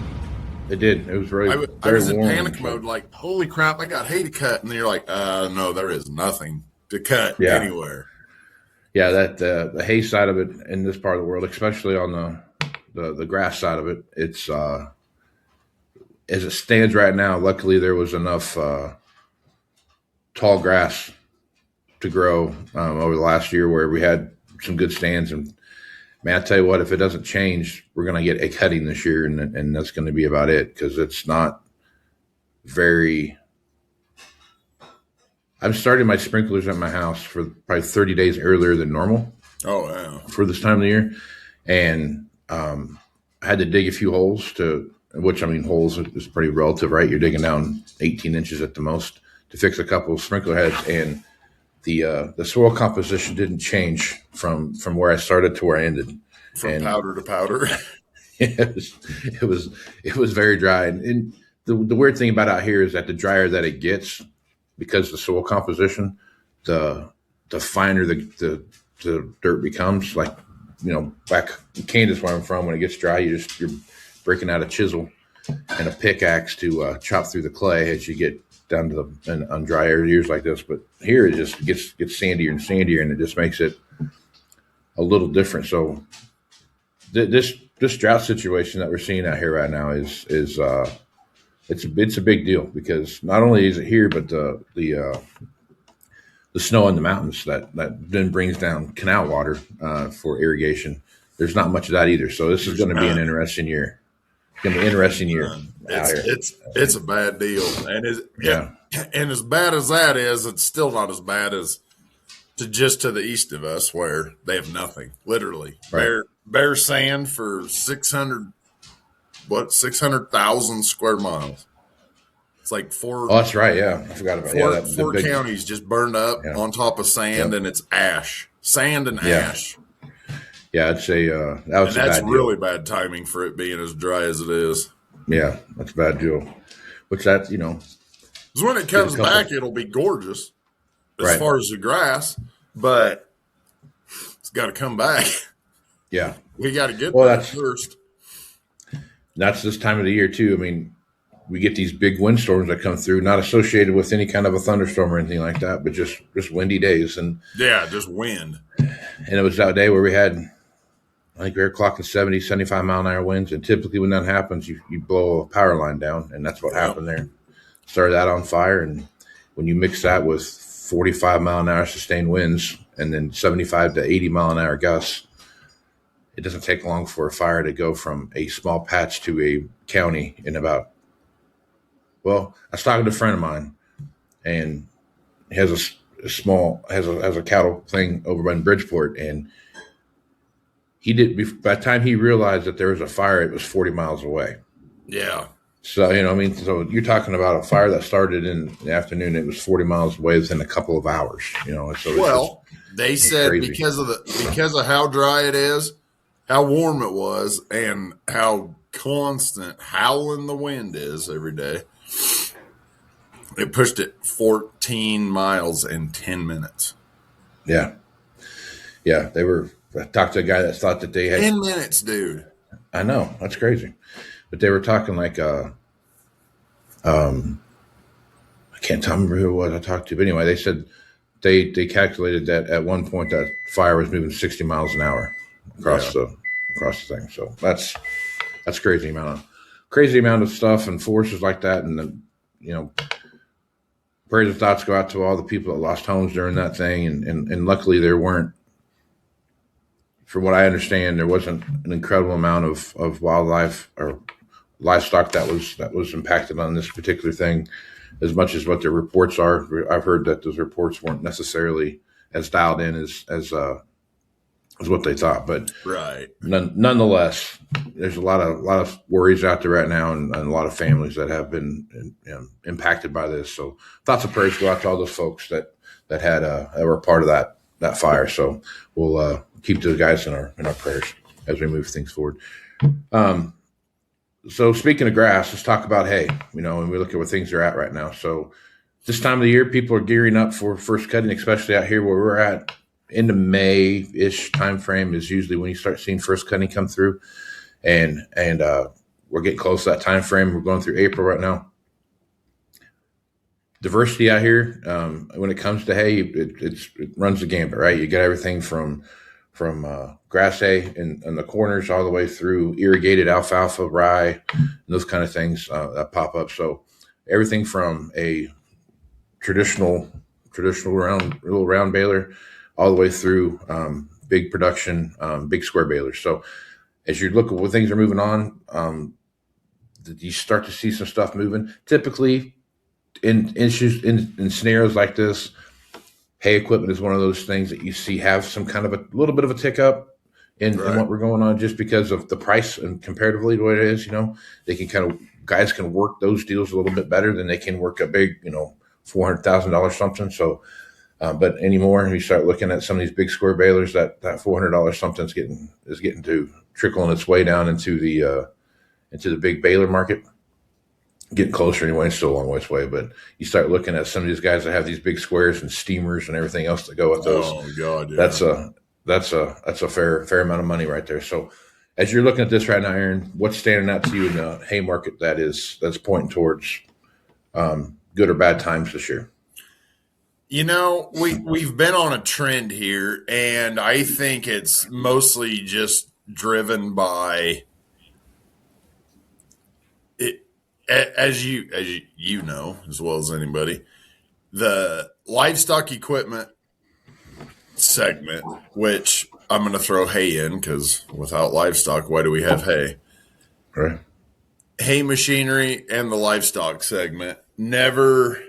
It did. It was very, I was in warm. panic mode, like, holy crap, I got hay to cut. And then you're like, no, there is nothing to cut anywhere. Yeah, that the hay side of it in this part of the world, especially on the grass side of it, it's as it stands right now, luckily there was enough tall grass to grow over the last year where we had some good stands. And man, I tell you what, if it doesn't change, we're going to get a cutting this year, and that's going to be about it, because it's not very. I'm starting my sprinklers at my house for probably 30 days earlier than normal. Oh, wow. For this time of the year. And I had to dig a few holes holes is pretty relative, right? You're digging down 18 inches at the most to fix a couple of sprinkler heads. And the soil composition didn't change from where I started to where I ended. From powder to powder. it was very dry. And the weird thing about out here is that the drier that it gets, because the soil composition, the finer the dirt becomes. Like, back in Kansas where I'm from, when it gets dry, you're breaking out a chisel and a pickaxe to chop through the clay as you get down to on drier years like this. But here it just gets sandier and sandier, and it just makes it a little different. So this drought situation that we're seeing out here right now is it's a big deal, because not only is it here, but the snow in the mountains that then brings down canal water for irrigation. There's not much of that either. So this is going to be an interesting year. It's going to be an interesting year out here. It's a bad deal. And and as bad as that is, it's still not as bad as to the east of us, where they have nothing, literally. Right. Bare sand for 600,000 square miles. It's like four. Oh, that's right. Yeah, I forgot about four counties just burned up on top of sand, and it's ash, sand and ash. Yeah, I'd say that's really bad timing for it being as dry as it is. Yeah, that's a bad deal. Which that because when it comes back, it'll be gorgeous as far as the grass, but it's got to come back. Yeah, we got to get that first. That's this time of the year too. I mean, we get these big windstorms that come through, not associated with any kind of a thunderstorm or anything like that, but just windy days. And just wind. And it was that day where we had, I think we were clocking 70, 75 mile an hour winds. And typically when that happens, you blow a power line down, and that's what happened there. Started that on fire. And when you mix that with 45 mile an hour sustained winds and then 75 to 80 mile an hour gusts, it doesn't take long for a fire to go from a small patch to a county in about, I was talking to a friend of mine, and he has a cattle thing over in Bridgeport, and by the time he realized that there was a fire, it was 40 miles away. Yeah. So, so you're talking about a fire that started in the afternoon. It was 40 miles away within a couple of hours, So they said crazy. because of how dry it is, how warm it was, and how constant howling the wind is every day, it pushed it 14 miles in 10 minutes. Yeah. Yeah. I talked to a guy that thought that they had 10 minutes, dude. I know, that's crazy. But they were talking like, I can't remember who it was I talked to, but anyway, they said they calculated that at one point that fire was moving 60 miles an hour across the thing. So that's crazy amount of stuff and forces like that. And then, prayers and thoughts go out to all the people that lost homes during that thing. And luckily there weren't, from what I understand, there wasn't an incredible amount of wildlife or livestock that was impacted on this particular thing, as much as what the reports are. I've heard that those reports weren't necessarily as dialed in as what they thought, but right. Nonetheless, there's a lot of worries out there right now, and a lot of families that have been impacted by this. So thoughts and prayers go out to all those folks that were part of that fire. So we'll keep those guys in our prayers as we move things forward. So speaking of grass, let's talk about hay, and we look at where things are at right now. So this time of the year, people are gearing up for first cutting, especially out here where we're at. Into May-ish timeframe is usually when you start seeing first cutting come through. And we're getting close to that time frame. We're going through April right now. Diversity out here, when it comes to hay, it runs the gambit, right? You get everything from grass hay in the corners all the way through irrigated alfalfa, rye, and those kind of things that pop up. So everything from a traditional round baler all the way through big production, big square balers. So as you look at what things are moving on, you start to see some stuff moving. Typically, in scenarios like this, hay equipment is one of those things that you see have some kind of a little bit of a tick up in what we're going on, just because of the price and comparatively to what it is. They can guys can work those deals a little bit better than they can work a big, $400,000 something. So, but anymore, you start looking at some of these big square balers, that $400 something is getting to trickling its way down into the big baler market. Getting closer anyway, it's still a long ways away, but you start looking at some of these guys that have these big squares and steamers and everything else that go with those. Oh God, yeah. That's a fair amount of money right there. So as you're looking at this right now, Aaron, what's standing out to you in the hay market that's pointing towards good or bad times this year? We've been on a trend here, and I think it's mostly just driven by it, as you know as well as anybody, the livestock equipment segment, which I'm going to throw hay in because without livestock, why do we have hay? Right. Hay machinery and the livestock segment never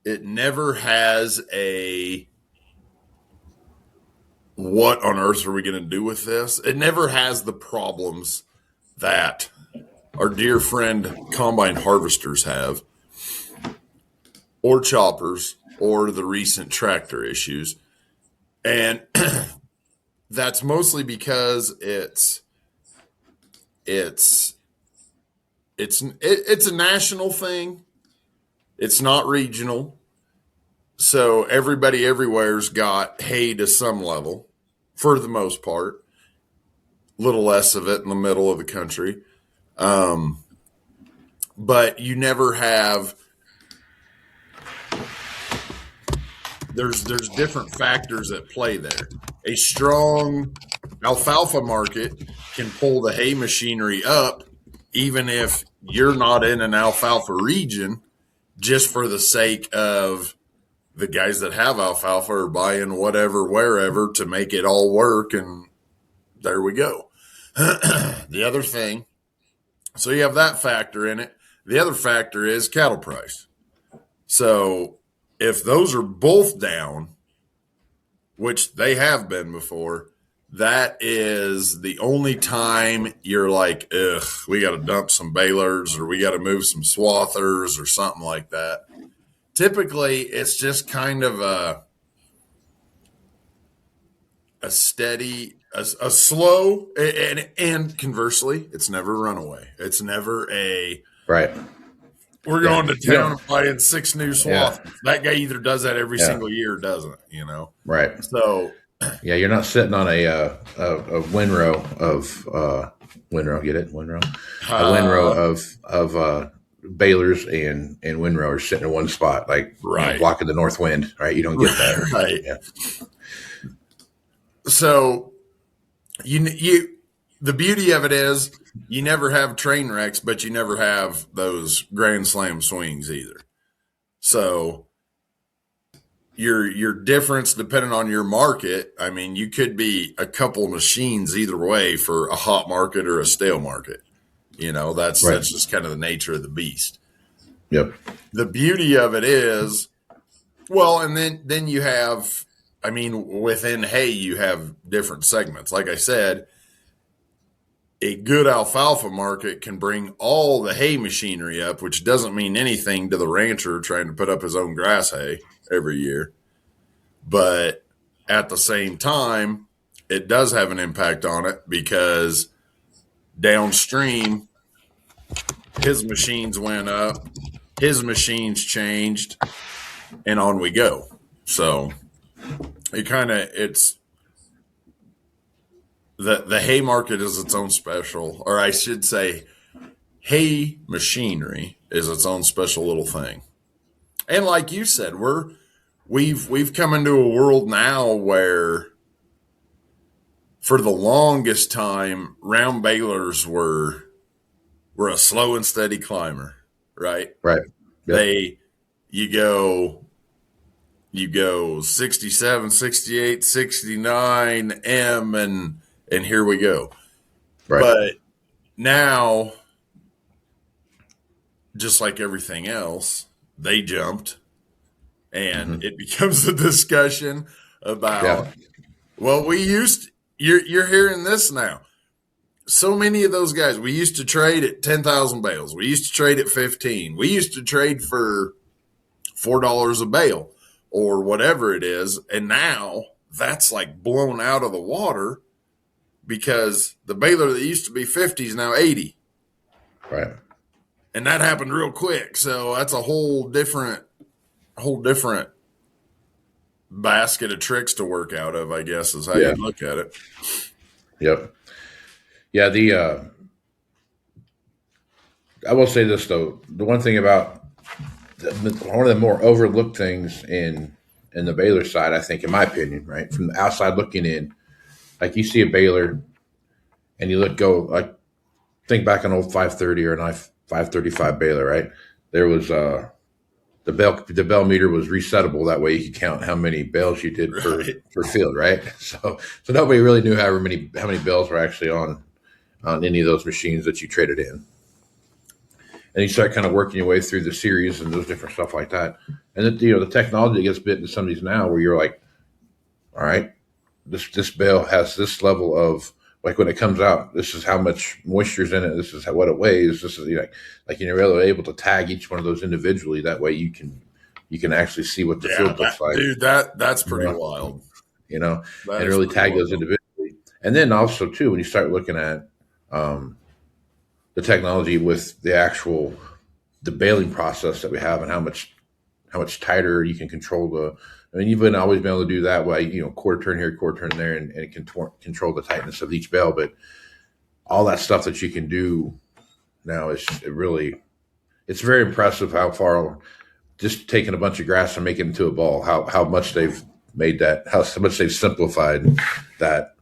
has a what on earth are we going to do with this? It never has the problems that our dear friend combine harvesters have, or choppers, or the recent tractor issues. And that's mostly because it's a national thing. It's not regional. So everybody everywhere's got hay to some level, for the most part. A little less of it in the middle of the country. But you never have. There's different factors at play there. A strong alfalfa market can pull the hay machinery up, even if you're not in an alfalfa region, just for the sake of the guys that have alfalfa are buying whatever, wherever to make it all work. And there we go. The other thing, so you have that factor in it. The other factor is cattle price. So if those are both down, which they have been before, that is the only time you're like, ugh, we got to dump some balers or we got to move some swathers or something like that. Typically, it's just kind of a steady, a slow, and conversely, it's never a runaway. It's never a Right. we're going to town and buying 6 new swaths. Yeah. That guy either does that every single year or doesn't, Right. So Yeah, you're not sitting on a windrow of windrow. Get it? Windrow. A windrow of balers and windrowers sitting in one spot, like blocking the north wind. Right. You don't get that. Right. Yeah. So the beauty of it is you never have train wrecks, but you never have those grand slam swings either. So your difference depending on your market, I mean, you could be a couple machines either way for a hot market or a stale market. That's just kind of the nature of the beast. Yep. The beauty of it is, well, and then you have, I mean, within hay, you have different segments. Like I said, a good alfalfa market can bring all the hay machinery up, which doesn't mean anything to the rancher trying to put up his own grass hay every year. But at the same time, it does have an impact on it because downstream, his machines went up, his machines changed, and on we go. So it's the hay market is its own special, or I should say hay machinery is its own special little thing. And like you said, we've come into a world now where for the longest time, round balers were a slow and steady climber, right? Right. Yep. You go 67, 68, 69 M and here we go. Right. But now, just like everything else, they jumped, and it becomes a discussion about, well, you're hearing this now. So many of those guys, we used to trade at 10,000 bales. We used to trade at 15. We used to trade for $4 a bale or whatever it is. And now that's like blown out of the water because the baler that used to be 50 is now 80. Right. And that happened real quick. So that's a whole different basket of tricks to work out of, I guess, is how you look at it. Yep. Yeah. I will say this though. The one thing about one of the more overlooked things in the baler side, I think, in my opinion, right, from the outside looking in, like you see a baler and you think back on old 530 or an 535 baler, right? There was the bell meter was resettable. That way you could count how many bales you did per field, right? So nobody really knew how many bales were actually on any of those machines that you traded in. And you start kind of working your way through the series and those different stuff like that. And then, the technology gets bit into some of these now where you're like, all right, this bale has this level of, like when it comes out, this is how much moisture's in it. This is what it weighs. This is like you're really able to tag each one of those individually. That way you can actually see what the field looks like. Dude, that's pretty wild. And really tag those individually. And then also too, when you start looking at the technology with the baling process that we have and how much tighter you can control you've always been able to do that way, quarter turn here, quarter turn there, and it can control the tightness of each bale. But all that stuff that you can do now it's very impressive how far just taking a bunch of grass and making it into a ball, how much they've made that, how much they've simplified that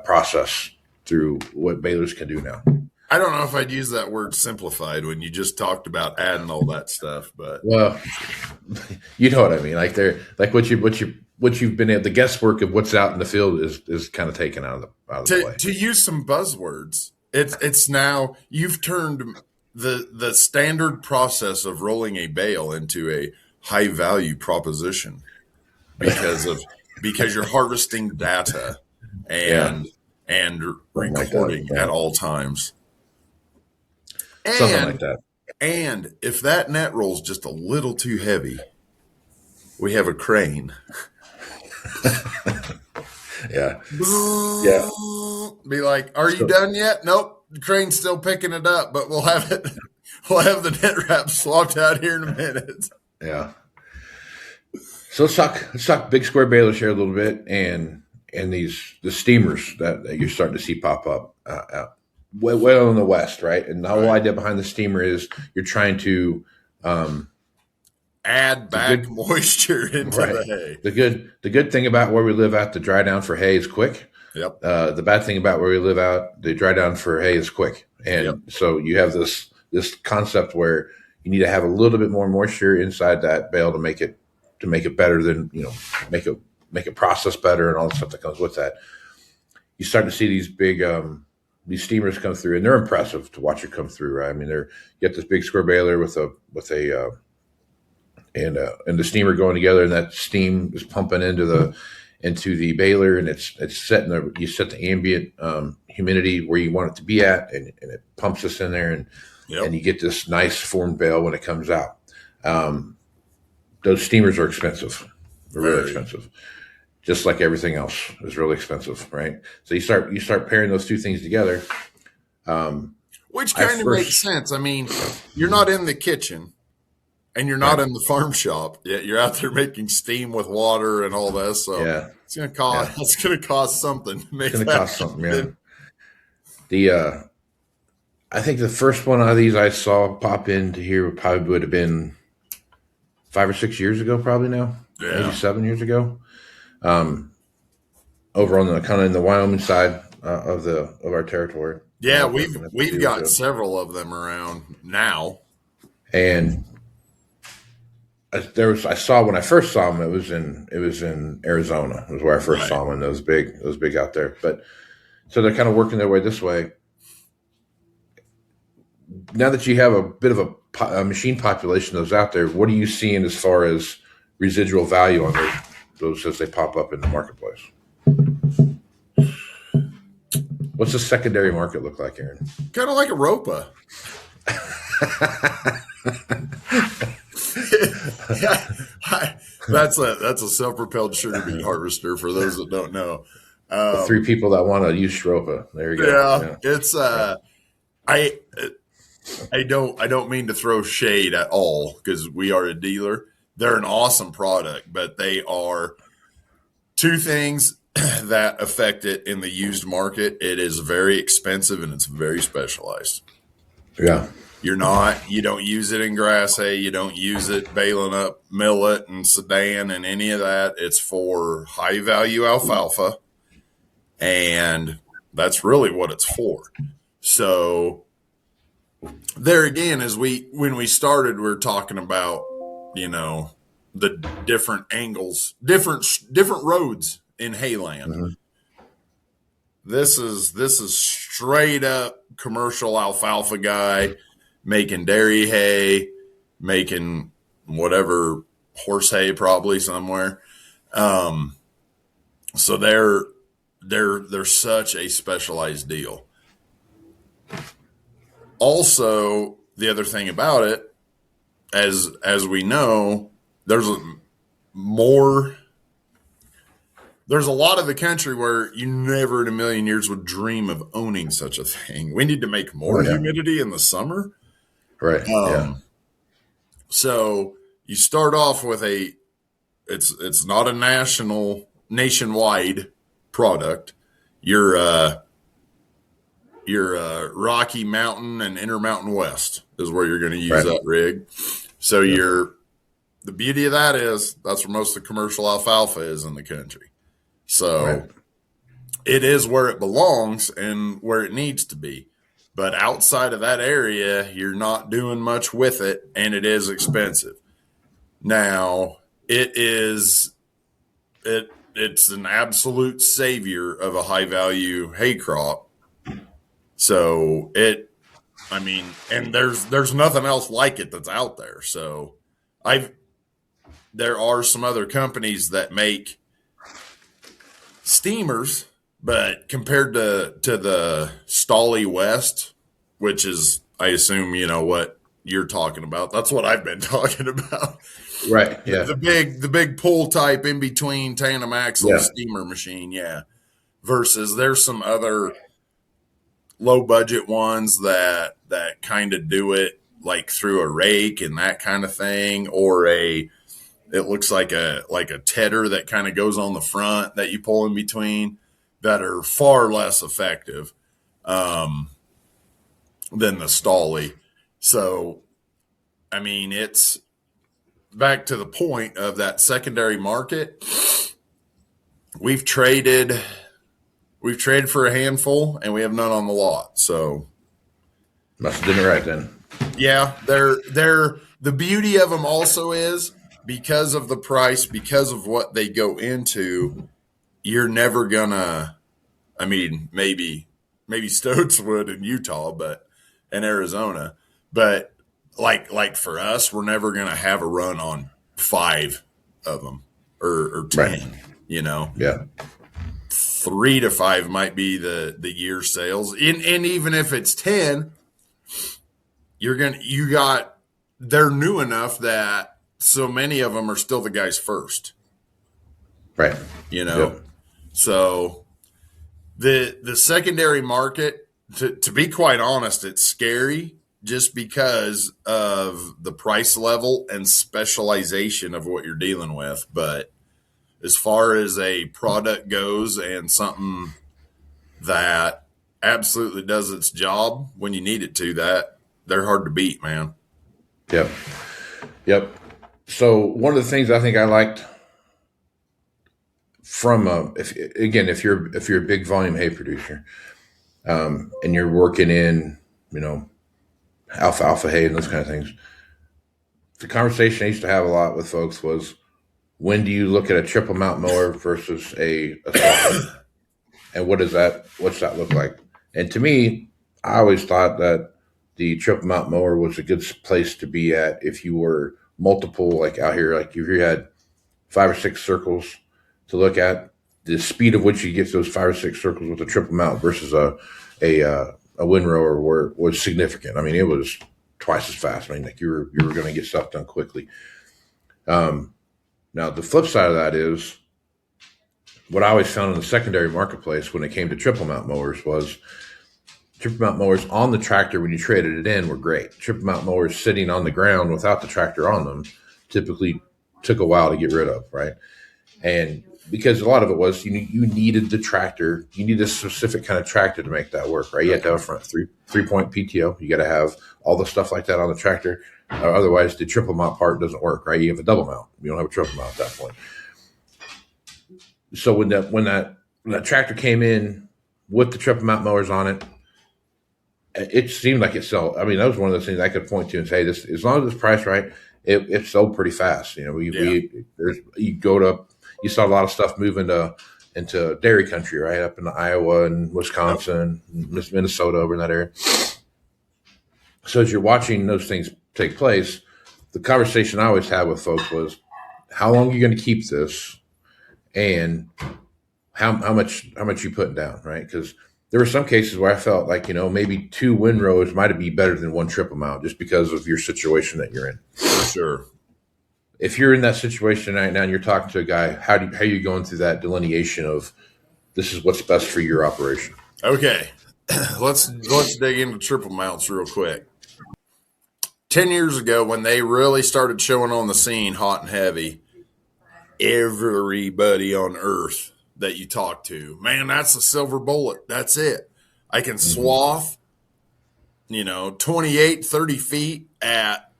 process through what balers can do now. I don't know if I'd use that word simplified when you just talked about adding all that stuff, but well, you know what I mean. Like what you've been able, the guesswork of what's out in the field is kind of taken out of the way. To use some buzzwords, it's now you've turned the standard process of rolling a bale into a high value proposition because you're harvesting data and recording at all times. Something like that. And if that net roll's just a little too heavy, we have a crane. Yeah. Be like, are you done yet? Nope. The crane's still picking it up, but we'll have the net wrap swapped out here in a minute. Yeah. So let's talk big square balers here a little bit, and the steamers that you're starting to see pop up well in the West, right? And the whole idea behind the steamer is you're trying to add back moisture into the hay. The good thing about where we live out, the dry down for hay is quick. Yep. The bad thing about where we live out, the dry down for hay is quick, and so you have this concept where you need to have a little bit more moisture inside that bale to make it better than, make it process better and all the stuff that comes with that. You start to see these big these steamers come through, and they're impressive to watch it come through, right? I mean, you get this big square baler with a and the steamer going together, and that steam is pumping into the baler, and it's setting you set the ambient humidity where you want it to be at, and it pumps this in there, and you get this nice formed bale when it comes out. Those steamers are expensive. They're really expensive. Just like everything else is really expensive, right? So you start pairing those two things together. Which kind of makes sense. I mean, you're not in the kitchen and you're not in the farm shop yet. You're out there making steam with water and all this. So it's going to cost. It's going to cost something. It's going to cost something. Yeah. I think the first one of these I saw pop into here probably would have been 5 or 6 years ago, probably now, maybe 7 years ago. Over on the kind of in the Wyoming side of our territory. Yeah, we've got several of them around now. And I saw when I first saw them, it was in Arizona. It was where I first saw them, and it was big out there. But so they're kind of working their way this way. Now that you have a bit of a machine population that's out there, what are you seeing as far as residual value on those as they pop up in the marketplace? What's the secondary market look like, Aaron? Kind of like a Ropa. That's a self-propelled sugar beet harvester for those that don't know. The 3 people that want to use Ropa. There you go. Yeah. It's I don't mean to throw shade at all because we are a dealer. They're an awesome product, but they are 2 things that affect it in the used market. It is very expensive and it's very specialized. Yeah. You don't use it in grass hay. You don't use it baling up millet and Sudan and any of that. It's for high value alfalfa. And that's really what it's for. So there again, when we started, we were talking about, the different angles, different roads in hayland. Mm-hmm. This is straight up commercial alfalfa guy making dairy hay, making whatever horse hay probably somewhere. So they're such a specialized deal. Also, the other thing about it, as we know, there's a lot of the country where you never in a million years would dream of owning such a thing. We need to make more humidity in the summer. Right. So you start off with it's not a nationwide product. Your Rocky Mountain and Intermountain West is where you're going to use that rig. So the beauty of that is that's where most of the commercial alfalfa is in the country. So it is where it belongs and where it needs to be. But outside of that area, you're not doing much with it, and it is expensive. Now, it's an absolute savior of a high-value hay crop. So and there's nothing else like it that's out there. So there are some other companies that make steamers, But compared to the Stolly West, which is, I assume, what you're talking about. That's what I've been talking about. Right. Yeah. The big pull type in between tandem axle steamer machine. Yeah. Versus there's some other low budget ones that kind of do it like through a rake and that kind of thing, or it looks like a tedder that kind of goes on the front that you pull in between, that are far less effective than the Stolly. So, I mean, it's back to the point of that secondary market. We've traded for a handful, and we have none on the lot. So, must have done it right then. Yeah, they're the beauty of them also is because of the price, because of what they go into. You're never gonna. I mean, maybe Stoats would in Utah, but in Arizona, but like for us, we're never gonna have a run on 5 of them or 10. Right. Yeah. 3 to 5 might be the year sales, and even if it's 10, they're new enough that so many of them are still the guy's first. Right. Yep. So the secondary market, to be quite honest, it's scary just because of the price level and specialization of what you're dealing with. But as far as a product goes and something that absolutely does its job when you need it to, that they're hard to beat, man. Yep. So one of the things I think I liked from if you're a big volume hay producer, and you're working in, alfalfa hay and those kind of things, the conversation I used to have a lot with folks was, when do you look at a triple mount mower versus a saw? And what's that look like? And to me, I always thought that the triple mount mower was a good place to be at if you were multiple, like out here, like if you had 5 or 6 circles to look at, the speed of which you get those 5 or 6 circles with a triple mount versus a windrower was significant. I mean, it was twice as fast. I mean, like you were going to get stuff done quickly. Now, the flip side of that is what I always found in the secondary marketplace when it came to triple mount mowers was triple mount mowers on the tractor when you traded it in were great. Triple mount mowers sitting on the ground without the tractor on them typically took a while to get rid of, right? And because a lot of it was you needed the tractor, you need a specific kind of tractor to make that work, right? You have to have a front three-point PTO. You got to have all the stuff like that on the tractor. Otherwise, the triple mount part doesn't work, right? You have a double mount. You don't have a triple mount at that point. So when that tractor came in with the triple mount mowers on it, it seemed like it sold. I mean, that was one of those things I could point to and say, this, as long as it's priced right, it sold pretty fast. You saw a lot of stuff move into dairy country, right? Up in Iowa and Wisconsin, Minnesota, over in that area. So as you're watching those things take place, the conversation I always had with folks was, how long are you going to keep this? And how much you putting down, right? Because there were some cases where I felt like, maybe 2 windrows might be better than 1 triple mount just because of your situation that you're in. For sure. If you're in that situation right now and you're talking to a guy, how are you going through that delineation of this is what's best for your operation? Okay. Let's dig into triple mounts real quick. 10 years ago, when they really started showing on the scene hot and heavy, everybody on earth that you talk to, man, that's a silver bullet. That's it. I can swath, 28, 30 feet at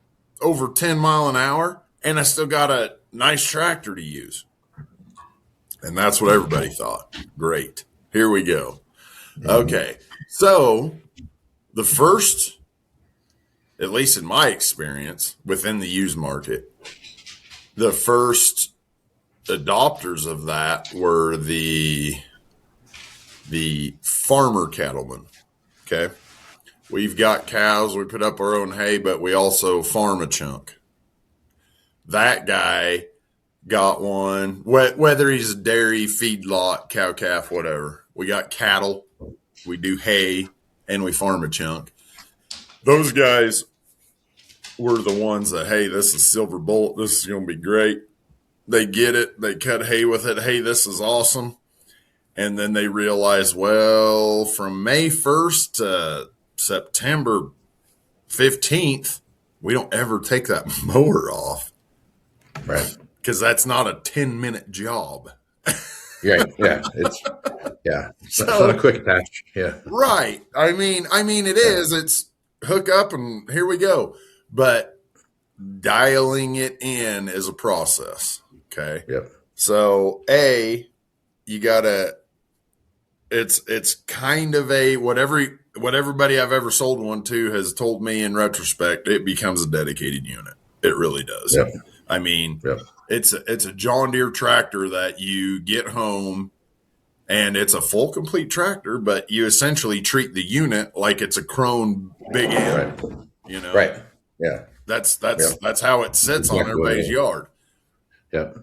over 10 mile an hour, and I still got a nice tractor to use. And that's what everybody thought. Great. Here we go. Okay. So the first, at least in my experience within the used market, the first adopters of that were the farmer cattlemen. Okay. We've got cows. We put up our own hay, but we also farm a chunk. That guy got one, whether he's a dairy, feedlot, cow, calf, whatever. we got cattle, we do hay, and we farm a chunk. Those guys were the ones that, hey, this is Silver Bullet. This is going to be great. They get it. They cut hay with it. Hey, this is awesome. And then they realize, well, from May 1st to September 15th, we don't ever take that mower off. Right. Because that's not a 10-minute job. Right. Yeah. It's not a quick patch. Yeah. Right. I mean, it is. It's hook up and here we go. But dialing it in is a process. Okay. Yep. So you gotta. It's kind of what everybody I've ever sold one to has told me in retrospect. It becomes a dedicated unit. It really does. Yep. I mean, Yep. It's a John Deere tractor that you get home. And it's a full complete tractor, but you essentially treat the unit like it's a Krone Big M. Right. You know, Right. Yeah. That's how it sits on everybody's yard. Yep.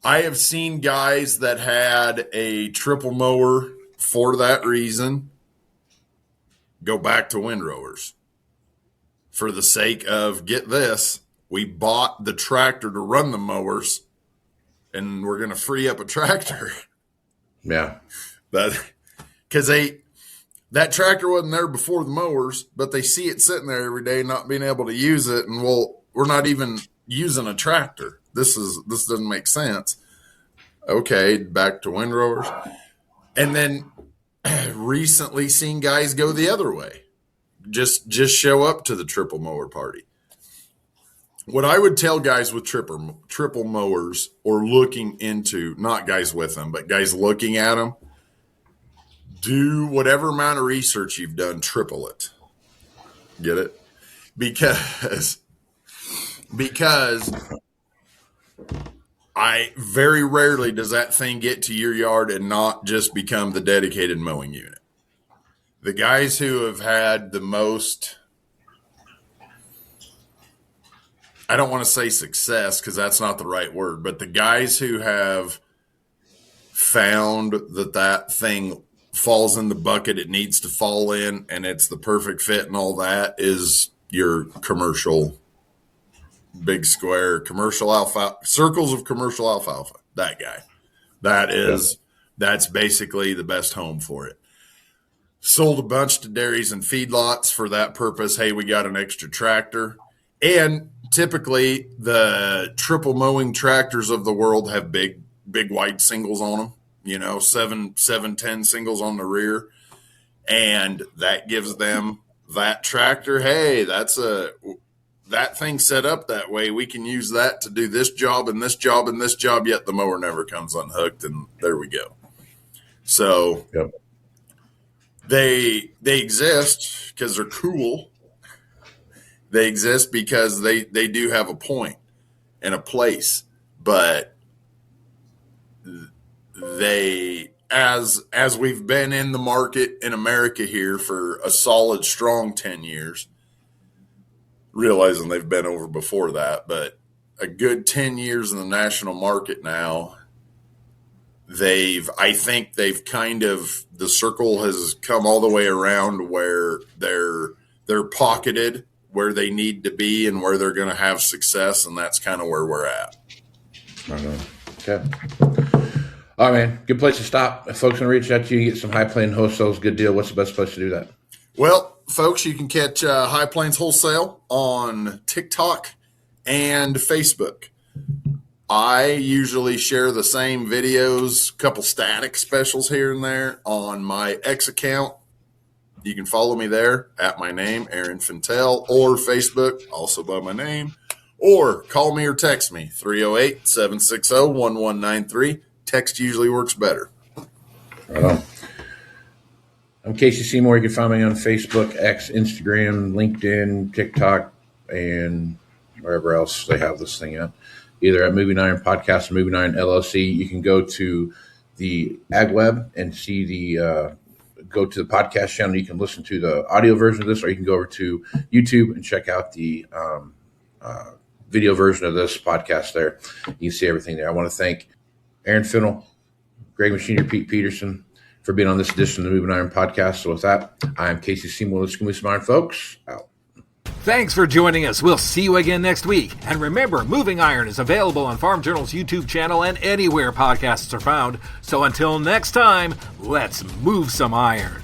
I have seen guys that had a triple mower for that reason go back to windrowers for the sake of, get this, we bought the tractor to run the mowers, and we're going to free up a tractor. Yeah. Because that tractor wasn't there before the mowers, but they see it sitting there every day, not being able to use it, and we're not even using a tractor. This doesn't make sense. Okay, back to windrowers, and then recently seen guys go the other way, just show up to the triple mower party. What I would tell guys with triple mowers, or looking into, not guys with them, but guys looking at them, do whatever amount of research you've done, triple it. Get it? Because I very rarely does that thing get to your yard and not just become the dedicated mowing unit. The guys who have had the most, I don't want to say success because that's not the right word, but the guys who have found that thing falls in the bucket it needs to fall in and it's the perfect fit and all that is your commercial big square commercial alfalfa, circles of commercial alfalfa. That guy, that's basically the best home for it. Sold a bunch to dairies and feedlots for that purpose. Hey, we got an extra tractor. And typically the triple mowing tractors of the world have big wide singles on them, 710 singles on the rear. And that gives them that tractor. Hey, that thing set up that way. We can use that to do this job and this job and this job, yet the mower never comes unhooked. And there we go. So Yep. they exist because they're cool. They exist because they do have a point and a place, but they, as we've been in the market in America here for a solid, strong 10 years, realizing they've been over before that, but a good 10 years in the national market now, I think they've kind of, the circle has come all the way around where they're pocketed where they need to be and where they're going to have success. And that's kind of where we're at. Okay. All right, man. Good place to stop. If folks want to reach out to you, get some High Plains wholesales, good deal. What's the best place to do that? Well, folks, you can catch High Plains Wholesale on TikTok and Facebook. I usually share the same videos, couple static specials here and there on my X account. You can follow me there at my name, Aaron Fintel, or Facebook, also by my name, or call me or text me, 308-760-1193. Text usually works better. Right on. I'm Casey Seymour. You can find me on Facebook, X, Instagram, LinkedIn, TikTok, and wherever else they have this thing at. Either at Moving Iron Podcast or Moving Iron LLC. You can go to the Ag Web and see go to the podcast channel. You can listen to the audio version of this, or you can go over to YouTube and check out the video version of this podcast there. You can see everything there. I want to thank Aaron Fennell, Greg Machiner, Pete Peterson, for being on this edition of the Moving Iron Podcast. So with that, I am Casey Seymour. Let's go move some iron, folks. Out. Thanks for joining us. We'll see you again next week. And remember, Moving Iron is available on Farm Journal's YouTube channel and anywhere podcasts are found. So until next time, let's move some iron.